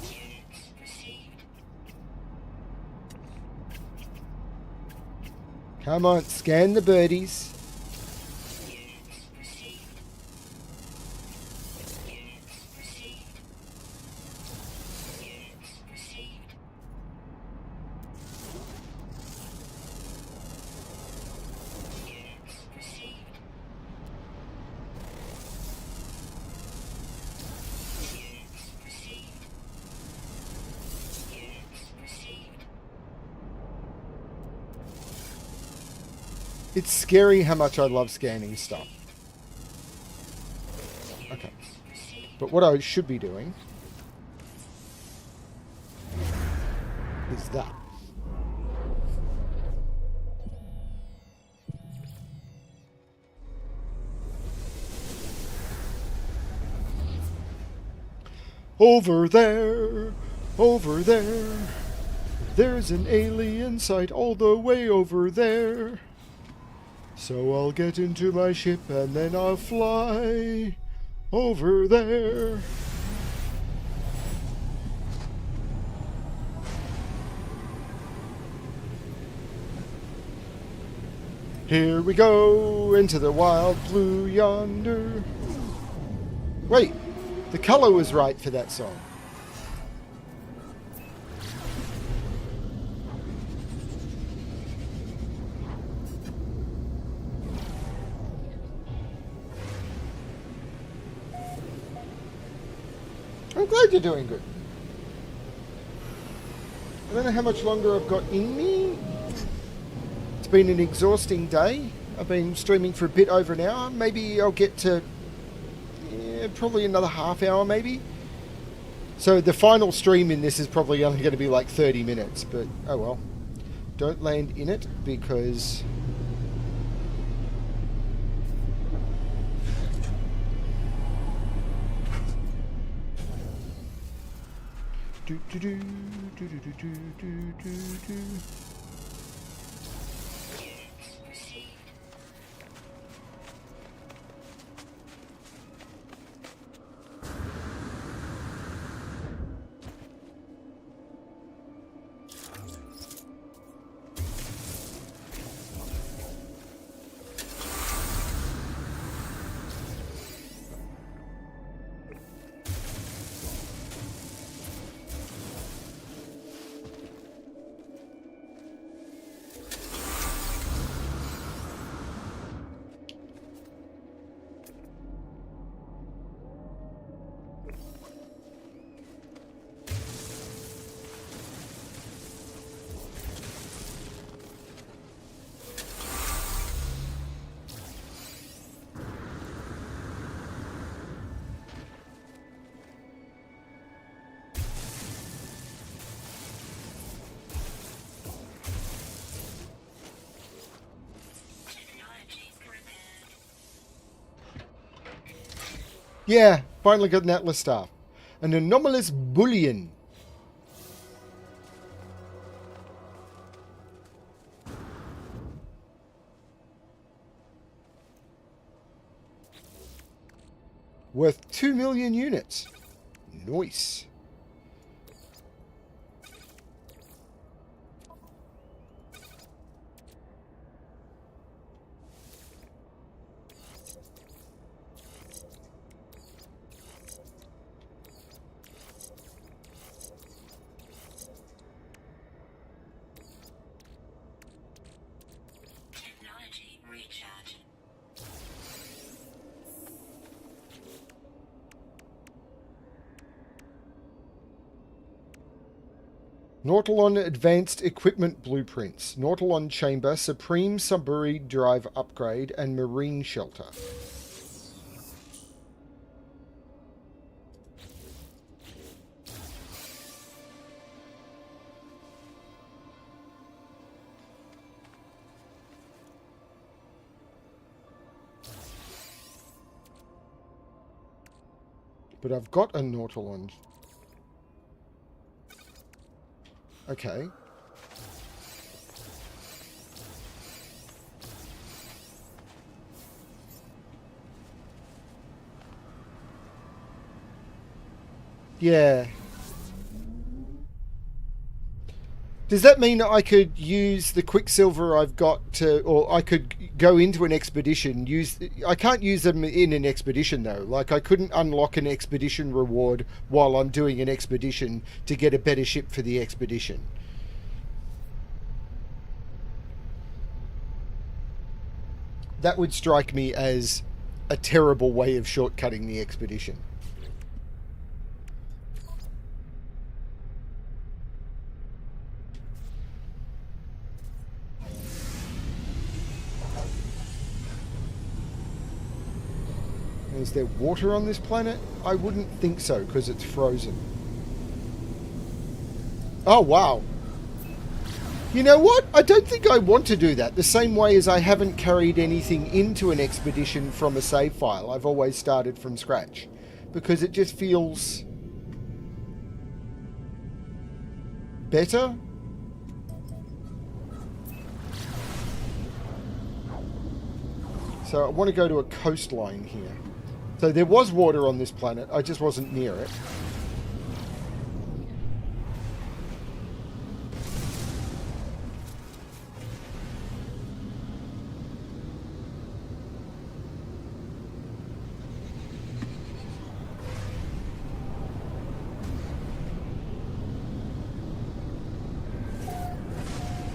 Units received. Come on, scan the birdies. Units received. Units received. Units received. Units received. Units received. Units received. It's scary how much I love scanning stuff. Okay. But what I should be doing is that. Over there, there's an alien site all the way over there. So I'll get into my ship and then I'll fly over there. Here we go into the wild blue yonder. Wait, the color was right for that song. I'm glad you're doing good. I don't know how much longer I've got in me. It's been an exhausting day. I've been streaming for a bit over an hour. Maybe I'll get to probably another half hour maybe. So the final stream in this is probably only going to be like 30 minutes, but oh well. Don't land in it because Yeah, finally got an Atlas Star. An anomalous bullion. Worth 2 million units. Nice. Technology recharge. Nautilon Advanced Equipment Blueprints. Nautilon Chamber, Supreme Submarine Drive Upgrade, and Marine Shelter. But I've got a Nautilon. Okay. Yeah. Does that mean I could use the Quicksilver I've got to, or I could go into an expedition, I can't use them in an expedition though. Like I couldn't unlock an expedition reward while I'm doing an expedition to get a better ship for the expedition. That would strike me as a terrible way of shortcutting the expedition. Is there water on this planet? I wouldn't think so, because it's frozen. Oh, wow. You know what? I don't think I want to do that. The same way as I haven't carried anything into an expedition from a save file. I've always started from scratch. Because it just feels better. So I want to go to a coastline here. So there was water on this planet, I just wasn't near it.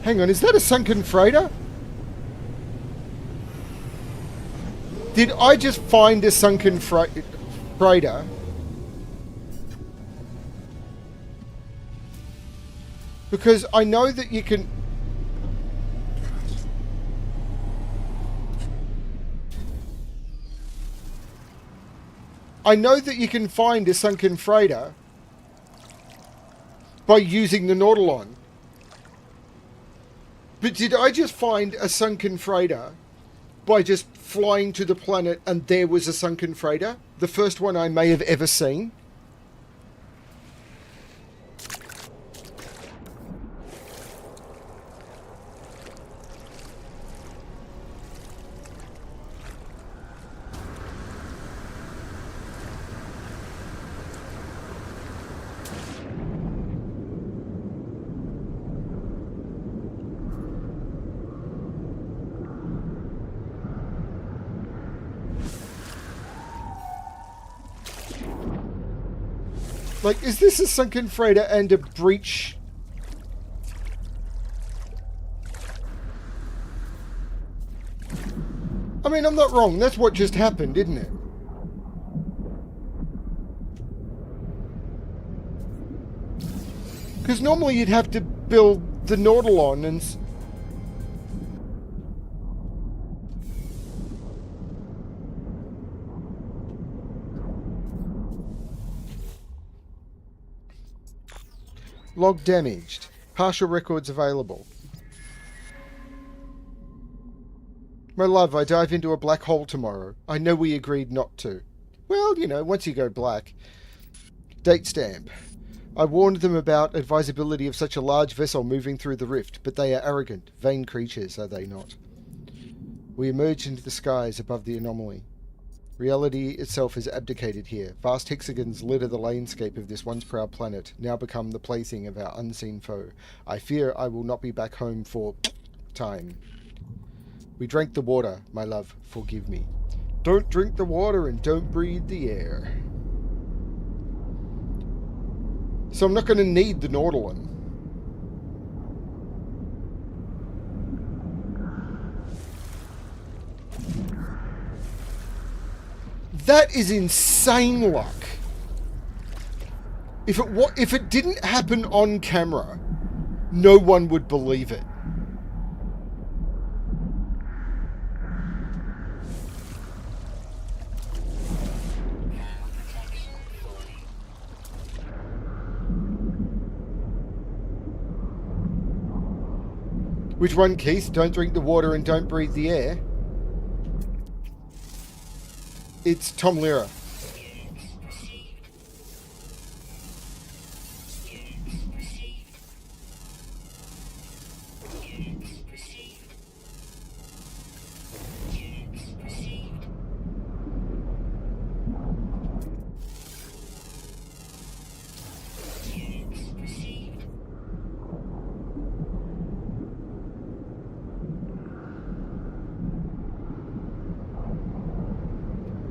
Hang on, is that a sunken freighter? Did I just find a sunken freighter? Because I know that you can... I know that you can find a sunken freighter by using the Nautilon. But did I just find a sunken freighter by just flying to the planet and there was a sunken freighter? The first one I may have ever seen. Like, is this a sunken freighter and a breach? I mean, I'm not wrong. That's what just happened, isn't it? Because normally you'd have to build the Nautilon and... Log damaged. Partial records available. My love, I dive into a black hole tomorrow. I know we agreed not to. Well, you know, once you go black. Date stamp. I warned them about advisability of such a large vessel moving through the rift, but they are arrogant, vain creatures, are they not? We emerge into the skies above the anomaly. Reality itself is abdicated here. Vast hexagons litter the landscape of this once proud planet, now become the plaything of our unseen foe. I fear I will not be back home for time. We drank the water, my love, forgive me. Don't drink the water and don't breathe the air. So I'm not going to need the Nautilon. That is insane luck. If it didn't happen on camera, no one would believe it. Which one, Keith? Don't drink the water and don't breathe the air. It's Tom Lehrer.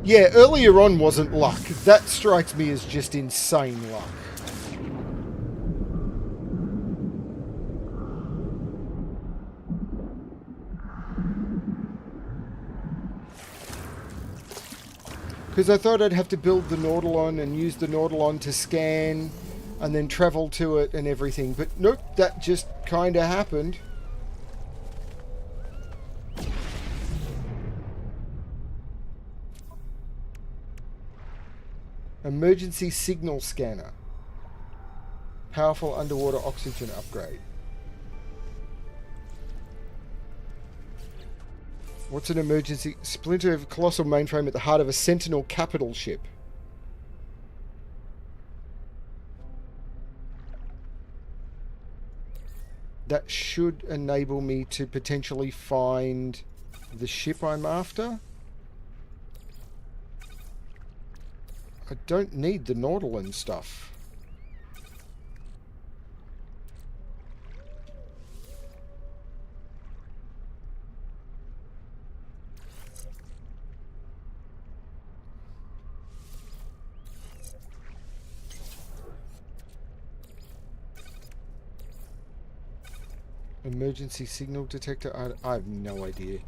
Yeah, earlier on wasn't luck. That strikes me as just insane luck. Because I thought I'd have to build the Nautilon and use the Nautilon to scan and then travel to it and everything. But nope, that just kind of happened. Emergency signal scanner. Powerful underwater oxygen upgrade. What's an emergency? Splinter of colossal mainframe at the heart of a Sentinel capital ship. That should enable me to potentially find the ship I'm after. I don't need the Nautilon stuff. Emergency signal detector? I have no idea.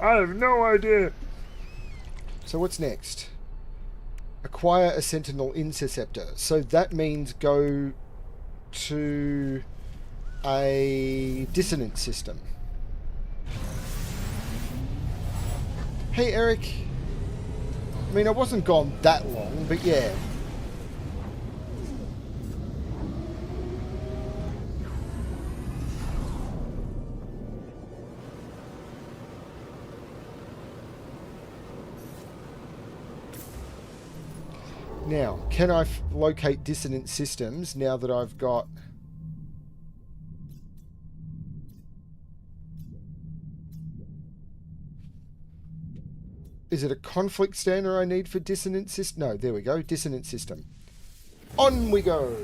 I have no idea. So what's next? Acquire a Sentinel interceptor. So that means go to a dissonance system. Hey Eric. I mean, I wasn't gone that long, but yeah. Now, can I locate dissonant systems now that I've got... Is it a conflict scanner I need for dissonant system? No, there we go. Dissonant system. On we go!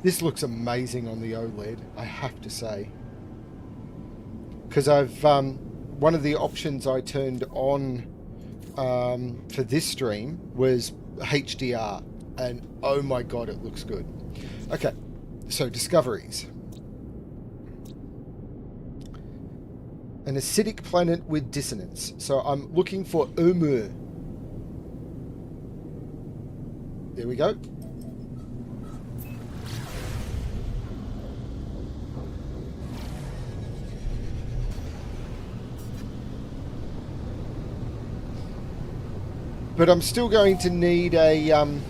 This looks amazing on the OLED, I have to say. Because I've one of the options I turned on for this stream was HDR, and oh my god, it looks good. Okay, so discoveries. An acidic planet with dissonance. So I'm looking for Umur. There we go. But I'm still going to need an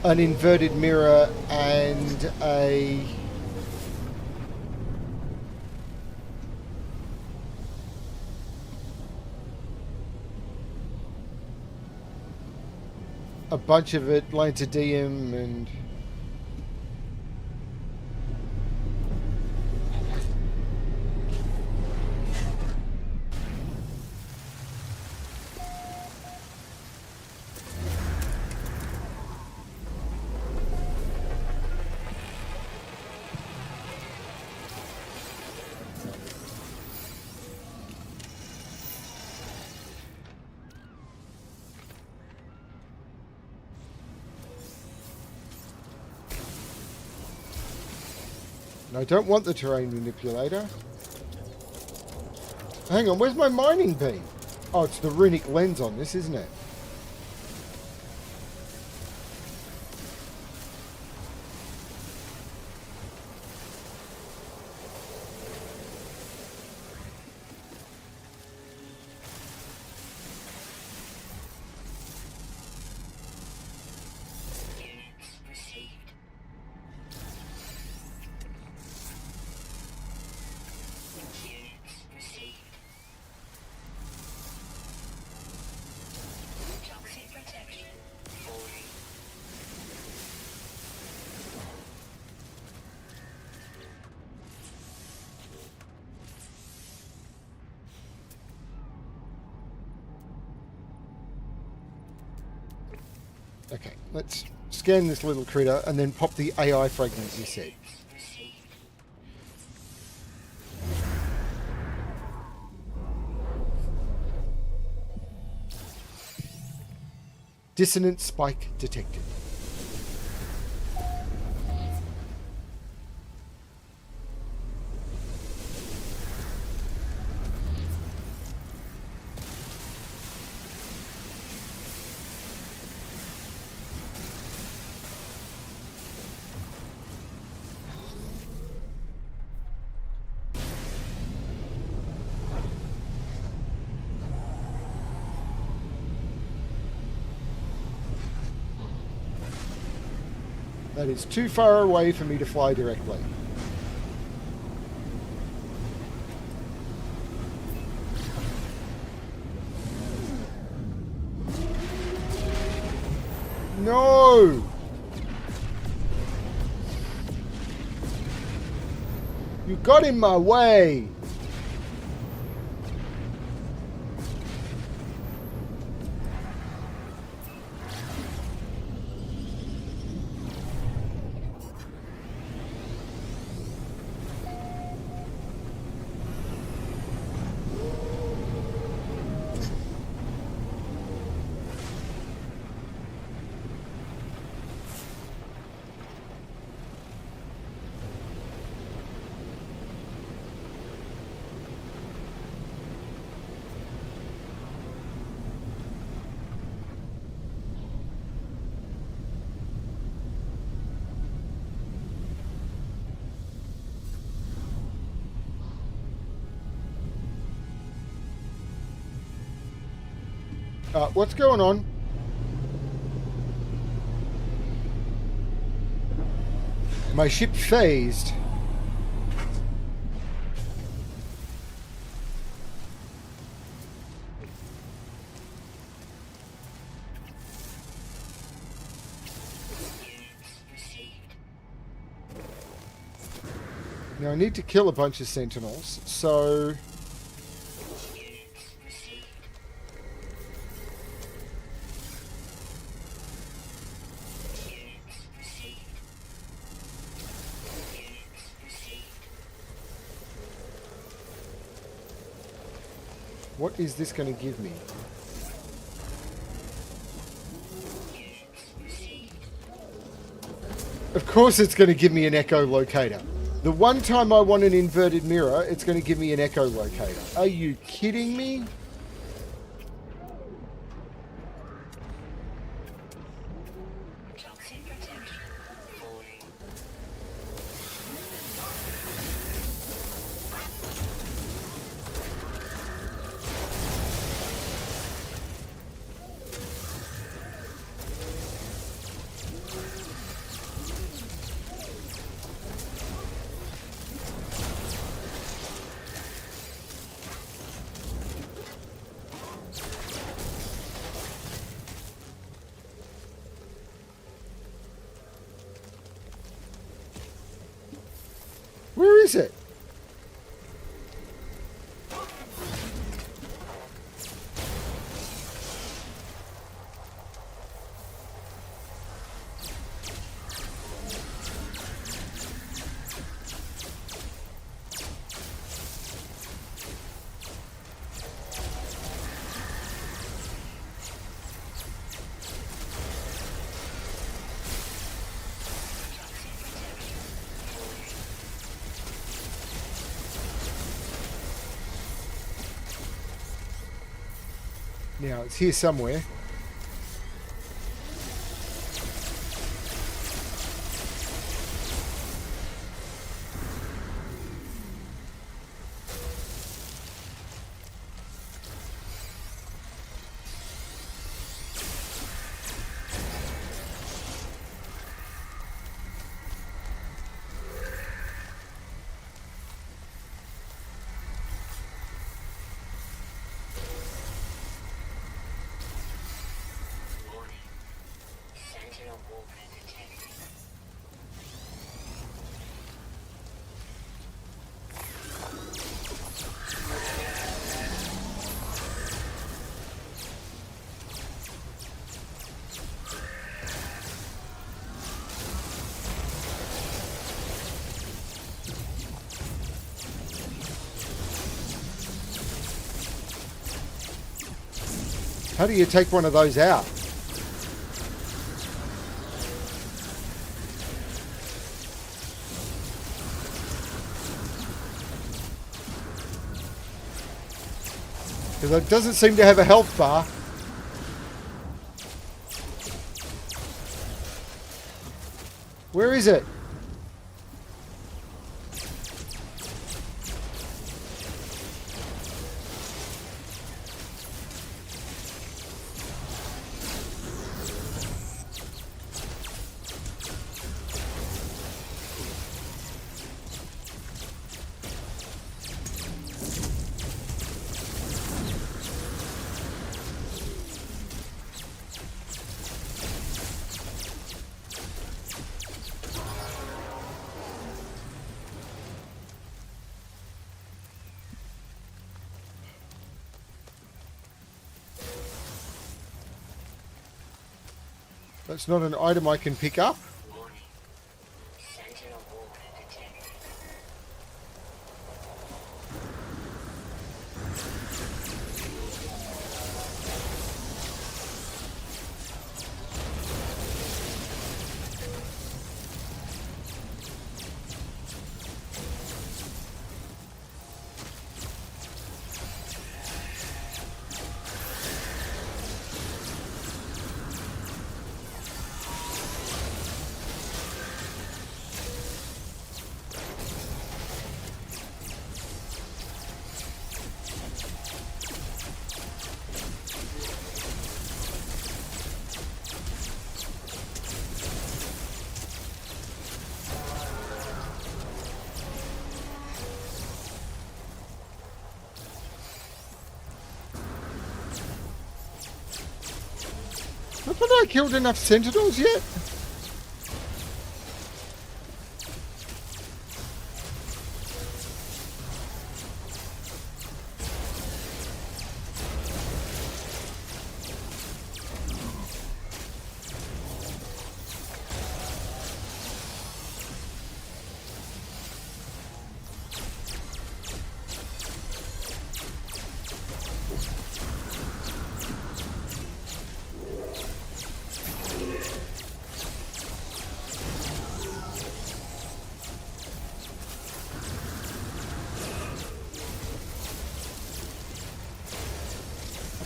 inverted mirror and a bunch of Atlantidium and I don't want the terrain manipulator. Hang on, where's my mining beam? Oh, it's the runic lens on this, isn't it? Okay, let's scan this little critter and then pop the AI fragment you said. Dissonant spike detected. That is too far away for me to fly directly. No! You got in my way! What's going on? My ship phased. Now I need to kill a bunch of sentinels, so... What is this going to give me? Of course it's going to give me an echolocator. The one time I want an inverted mirror, it's going to give me an echolocator. Are you kidding me? Toxic protection falling. Where is it? Now, it's here somewhere. Warning. Sentinel movement detected. How do you take one of those out? Because it doesn't seem to have a health bar. Where is it? That's not an item I can pick up. Warning. Sentinel movement detected. Haven't I killed enough sentinels yet?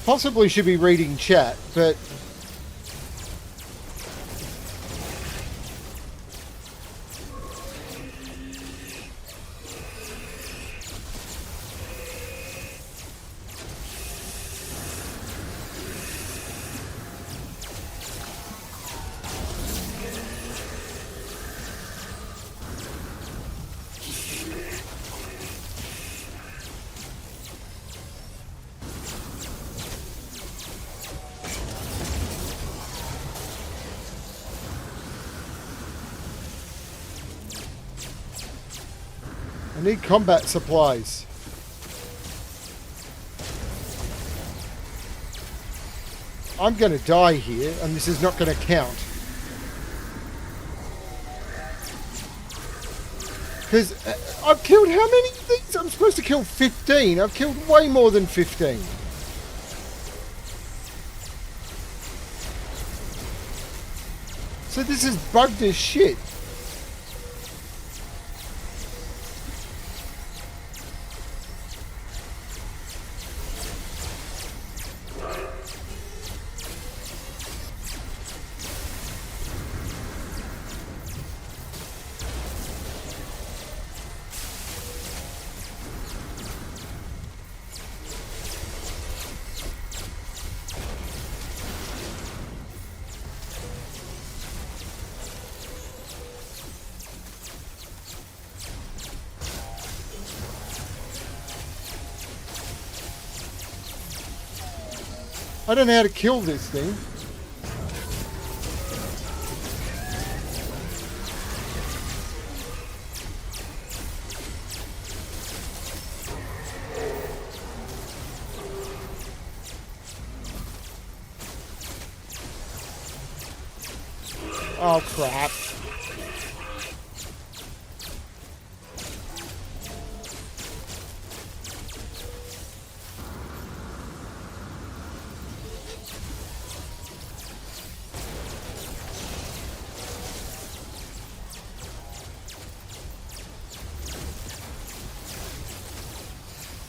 possibly should be reading chat, but... I need combat supplies. I'm going to die here, and this is not going to count. Because I've killed how many things? I'm supposed to kill 15. I've killed way more than 15. So this is bugged as shit. I don't know how to kill this thing. Oh crap.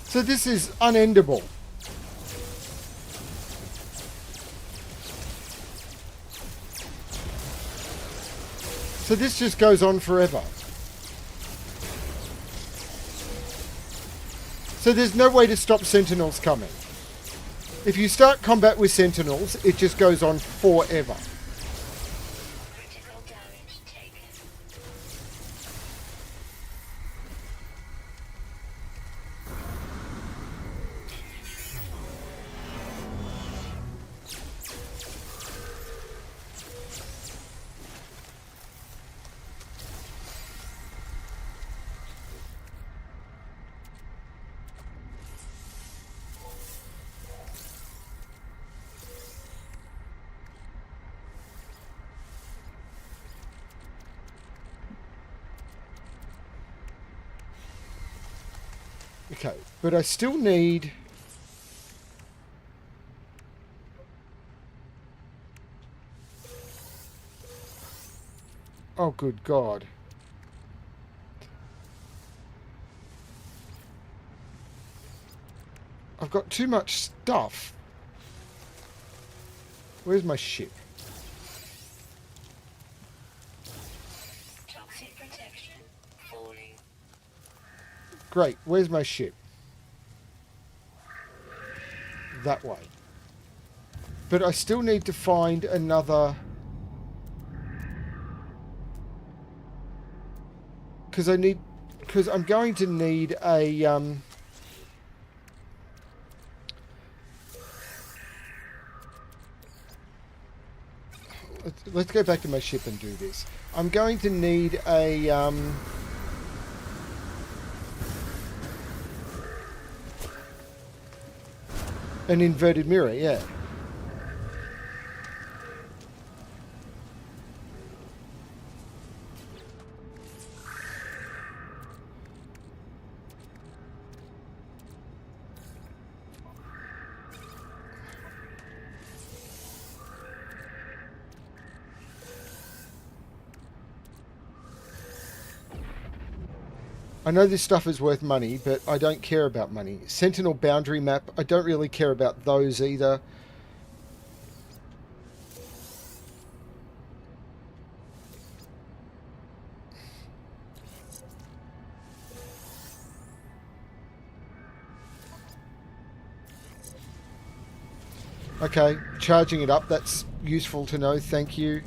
So this is unendable. So this just goes on forever. So there's no way to stop sentinels coming. If you start combat with sentinels, it just goes on forever. Critical damage taken. Okay, but I still need... Oh, good God. I've got too much stuff. Where's my ship? Toxic protection falling. Great, where's my ship? That way. But I still need to find another... Because I'm going to need a... Let's go back to my ship and do this. I'm going to need a... An inverted mirror, yeah. I know this stuff is worth money, but I don't care about money. Sentinel boundary map, I don't really care about those either. Okay, charging it up, that's useful to know, thank you.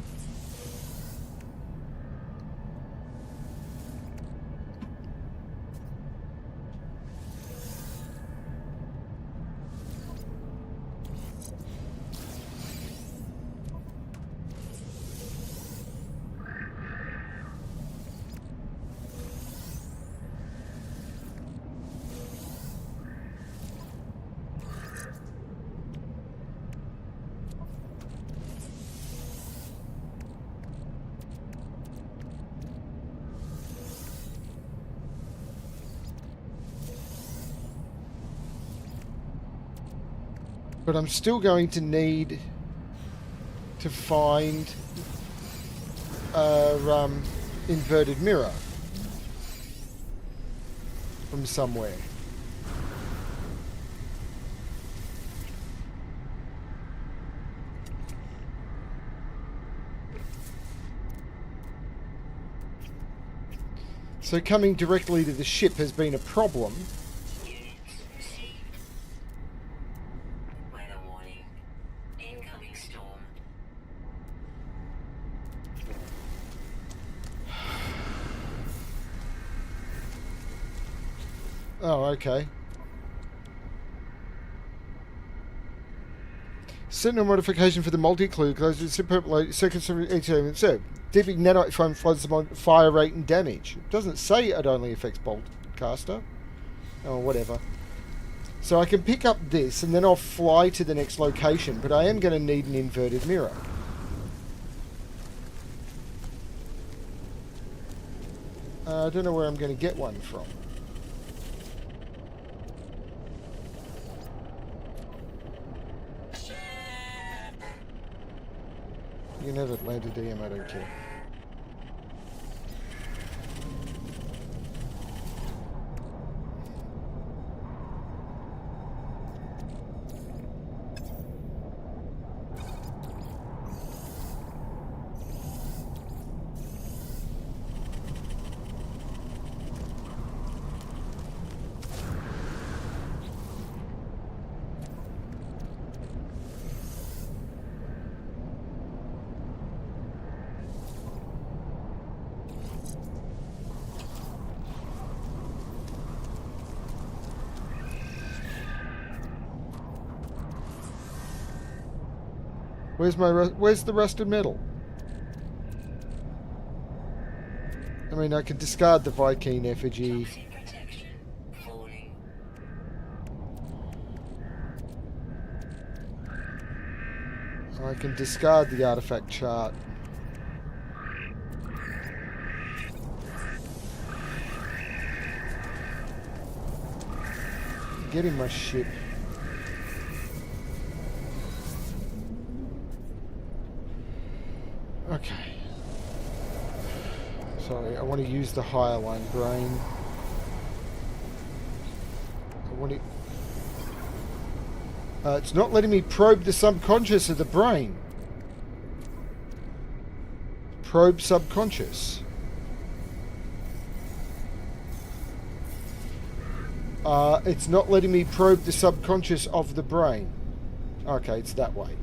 But I'm still going to need to find a inverted mirror from somewhere. So coming directly to the ship has been a problem. Units received. Weather warning. Incoming storm. Oh, okay. Sentinel modification for the multi-clue closes circuits served. Dipping nanite foam floods them on fire rate and damage. It doesn't say it only affects bolt caster. Oh, whatever. So I can pick up this and then I'll fly to the next location, but I am going to need an inverted mirror. I don't know where I'm going to get one from. You can have it landed DM, I don't care. Where's the rusted metal? I mean, I can discard the Viking effigy. Toxic protection. Falling. I can discard the artifact chart. Get in my ship. Okay. Sorry, I want to use the higher line brain. I want it. It's not letting me probe the subconscious of the brain. Probe subconscious. It's not letting me probe the subconscious of the brain. Okay, it's that way.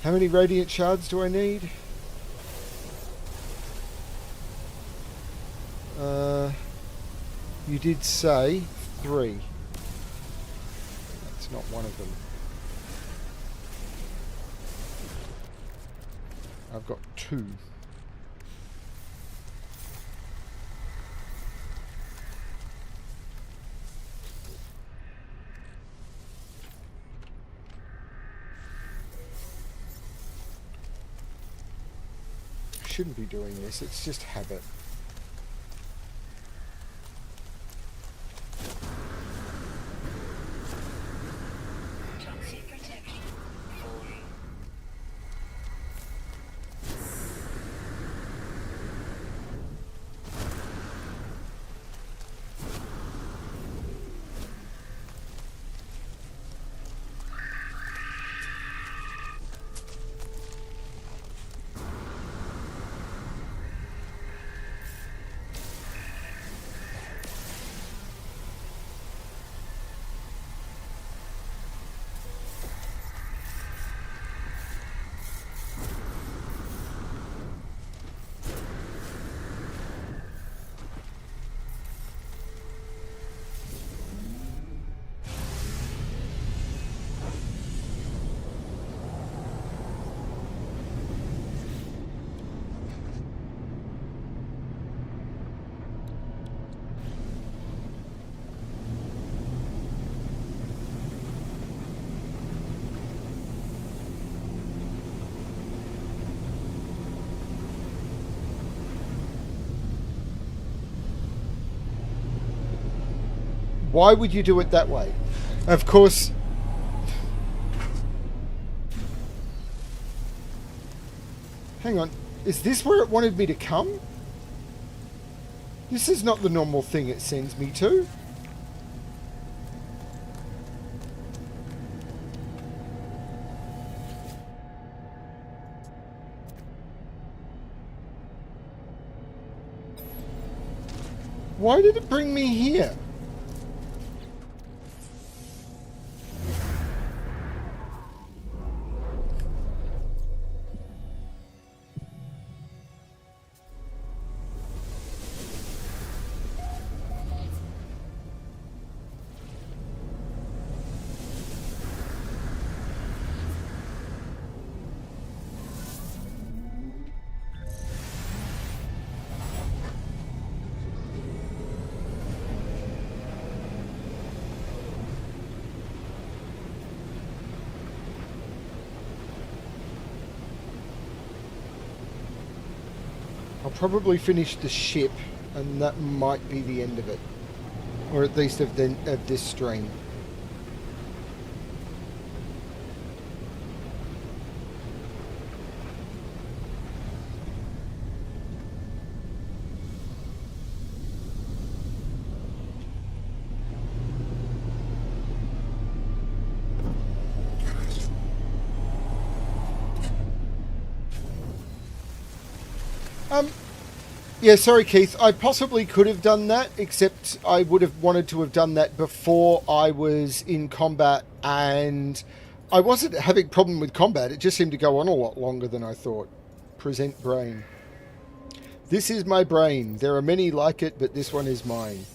How many radiant shards do I need? You did say 3. That's not one of them. I've got 2. Shouldn't be doing this, it's just habit. Toxic protection. Falling. Why would you do it that way? Of course... Hang on. Is this where it wanted me to come? This is not the normal thing it sends me to. Why did it bring me here? I'll probably finish the ship, and that might be the end of it. Or at least of this stream. Yeah, sorry Keith, I possibly could have done that, except I would have wanted to have done that before I was in combat, and I wasn't having a problem with combat, it just seemed to go on a lot longer than I thought. Present brain. This is my brain. There are many like it, but this one is mine.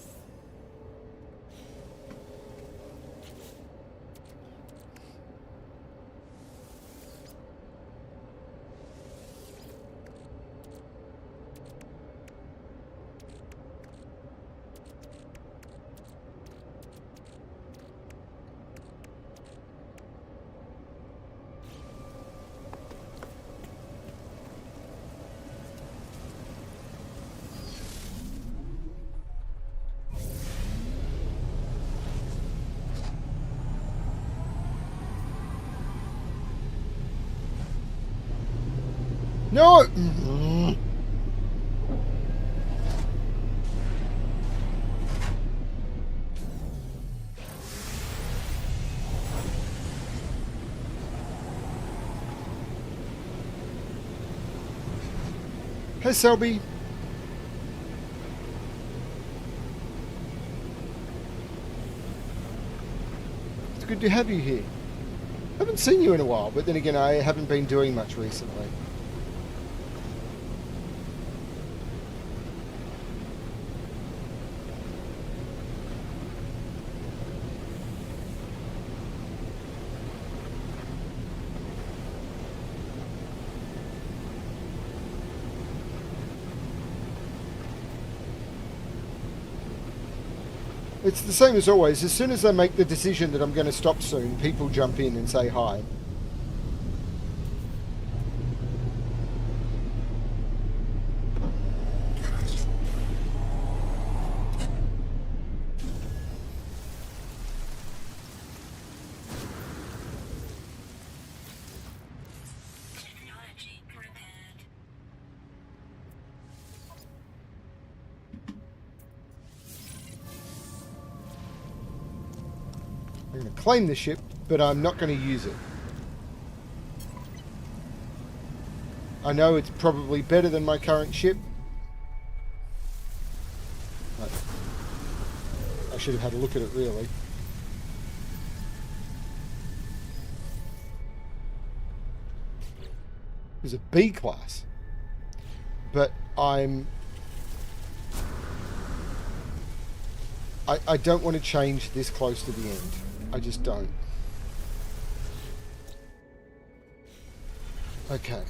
No! Hey Selby. It's good to have you here. Haven't seen you in a while, but then again, I haven't been doing much recently. It's the same as always. As soon as I make the decision that I'm going to stop soon, people jump in and say hi. Technology prepared. I'm going to claim the ship, but I'm not going to use it. I know it's probably better than my current ship. I should have had a look at it, really. It was a B class. But I don't want to change this close to the end. I just don't. Okay.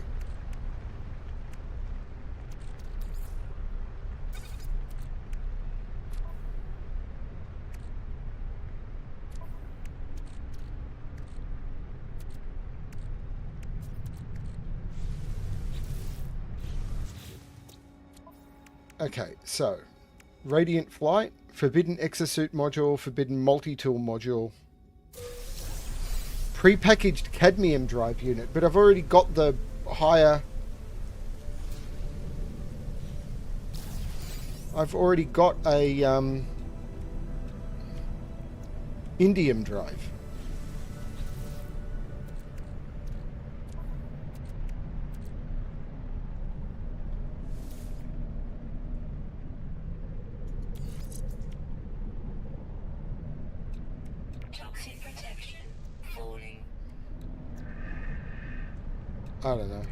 Okay, so Radiant Flight, Forbidden Exosuit Module, Forbidden Multi-Tool Module, Prepackaged Cadmium Drive Unit, but I've already got the higher... I've already got a indium drive. Toxic protection. Falling. I don't know.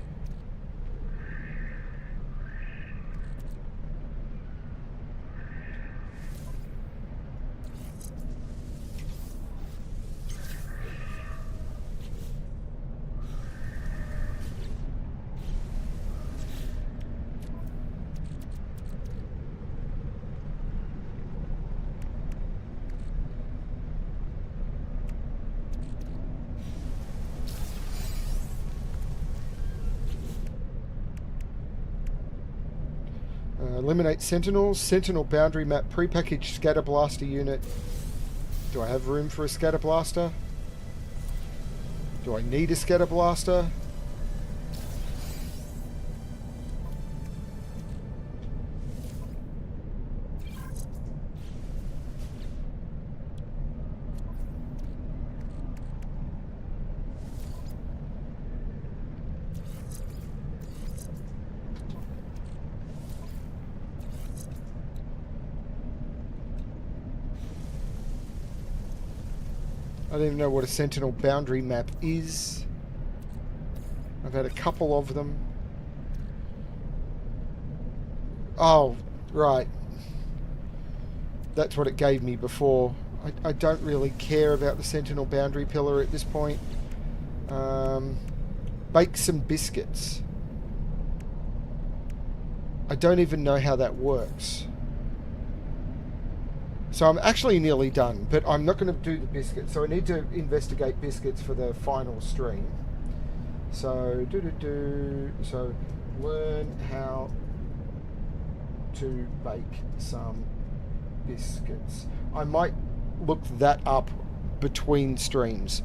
Eliminate Sentinels, Sentinel Boundary Map, Prepackaged Scatter Blaster Unit. Do I have room for a Scatter Blaster? Do I need a Scatter Blaster? I don't even know what a Sentinel Boundary Map is. I've had a couple of them. Oh, right. That's what it gave me before. I don't really care about the Sentinel Boundary Pillar at this point. Bake some biscuits. I don't even know how that works. So I'm actually nearly done, but I'm not going to do the biscuits. So I need to investigate biscuits for the final stream. So, so learn how to bake some biscuits. I might look that up between streams.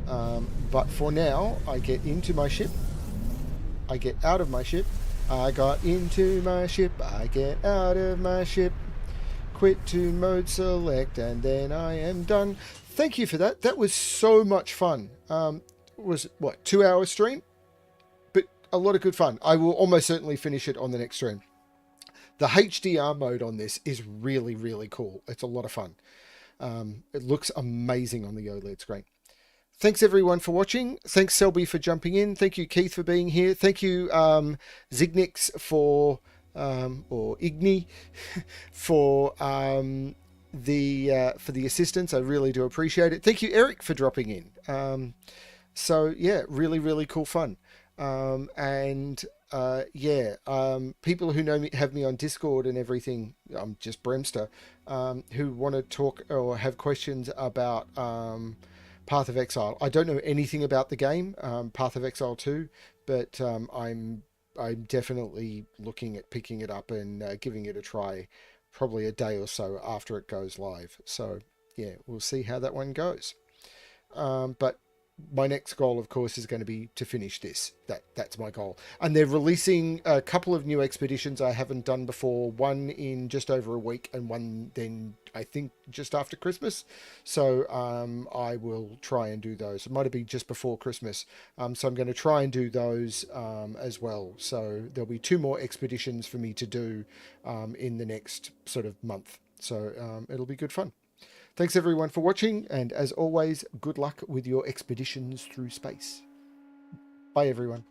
But for now, I get into my ship. I get out of my ship. I got into my ship. I get out of my ship. Quit to mode select, and then I am done. Thank you for that. That was so much fun. Was what, 2-hour stream? But a lot of good fun. I will almost certainly finish it on the next stream. The HDR mode on this is really, really cool. It's a lot of fun. It looks amazing on the OLED screen. Thanks everyone for watching. Thanks Selby for jumping in. Thank you Keith for being here. Thank you Zignix or Igni for the assistance. I really do appreciate it. Thank you Eric for dropping in. So yeah, really cool fun. And people who know me, have me on Discord and everything. I'm just Bremster. Who want to talk or have questions about Path of Exile. I don't know anything about the game, Path of Exile 2, but I'm definitely looking at picking it up and giving it a try, probably a day or so after it goes live. So yeah, we'll see how that one goes. But my next goal, of course, is going to be to finish this. That's my goal. And they're releasing a couple of new expeditions I haven't done before. One in just over a week, and one then I think just after Christmas. So I will try and do those. It might have been just before Christmas. So I'm going to try and do those as well. So there'll be 2 more expeditions for me to do in the next sort of month. So it'll be good fun. Thanks everyone for watching, and as always, good luck with your expeditions through space. Bye everyone.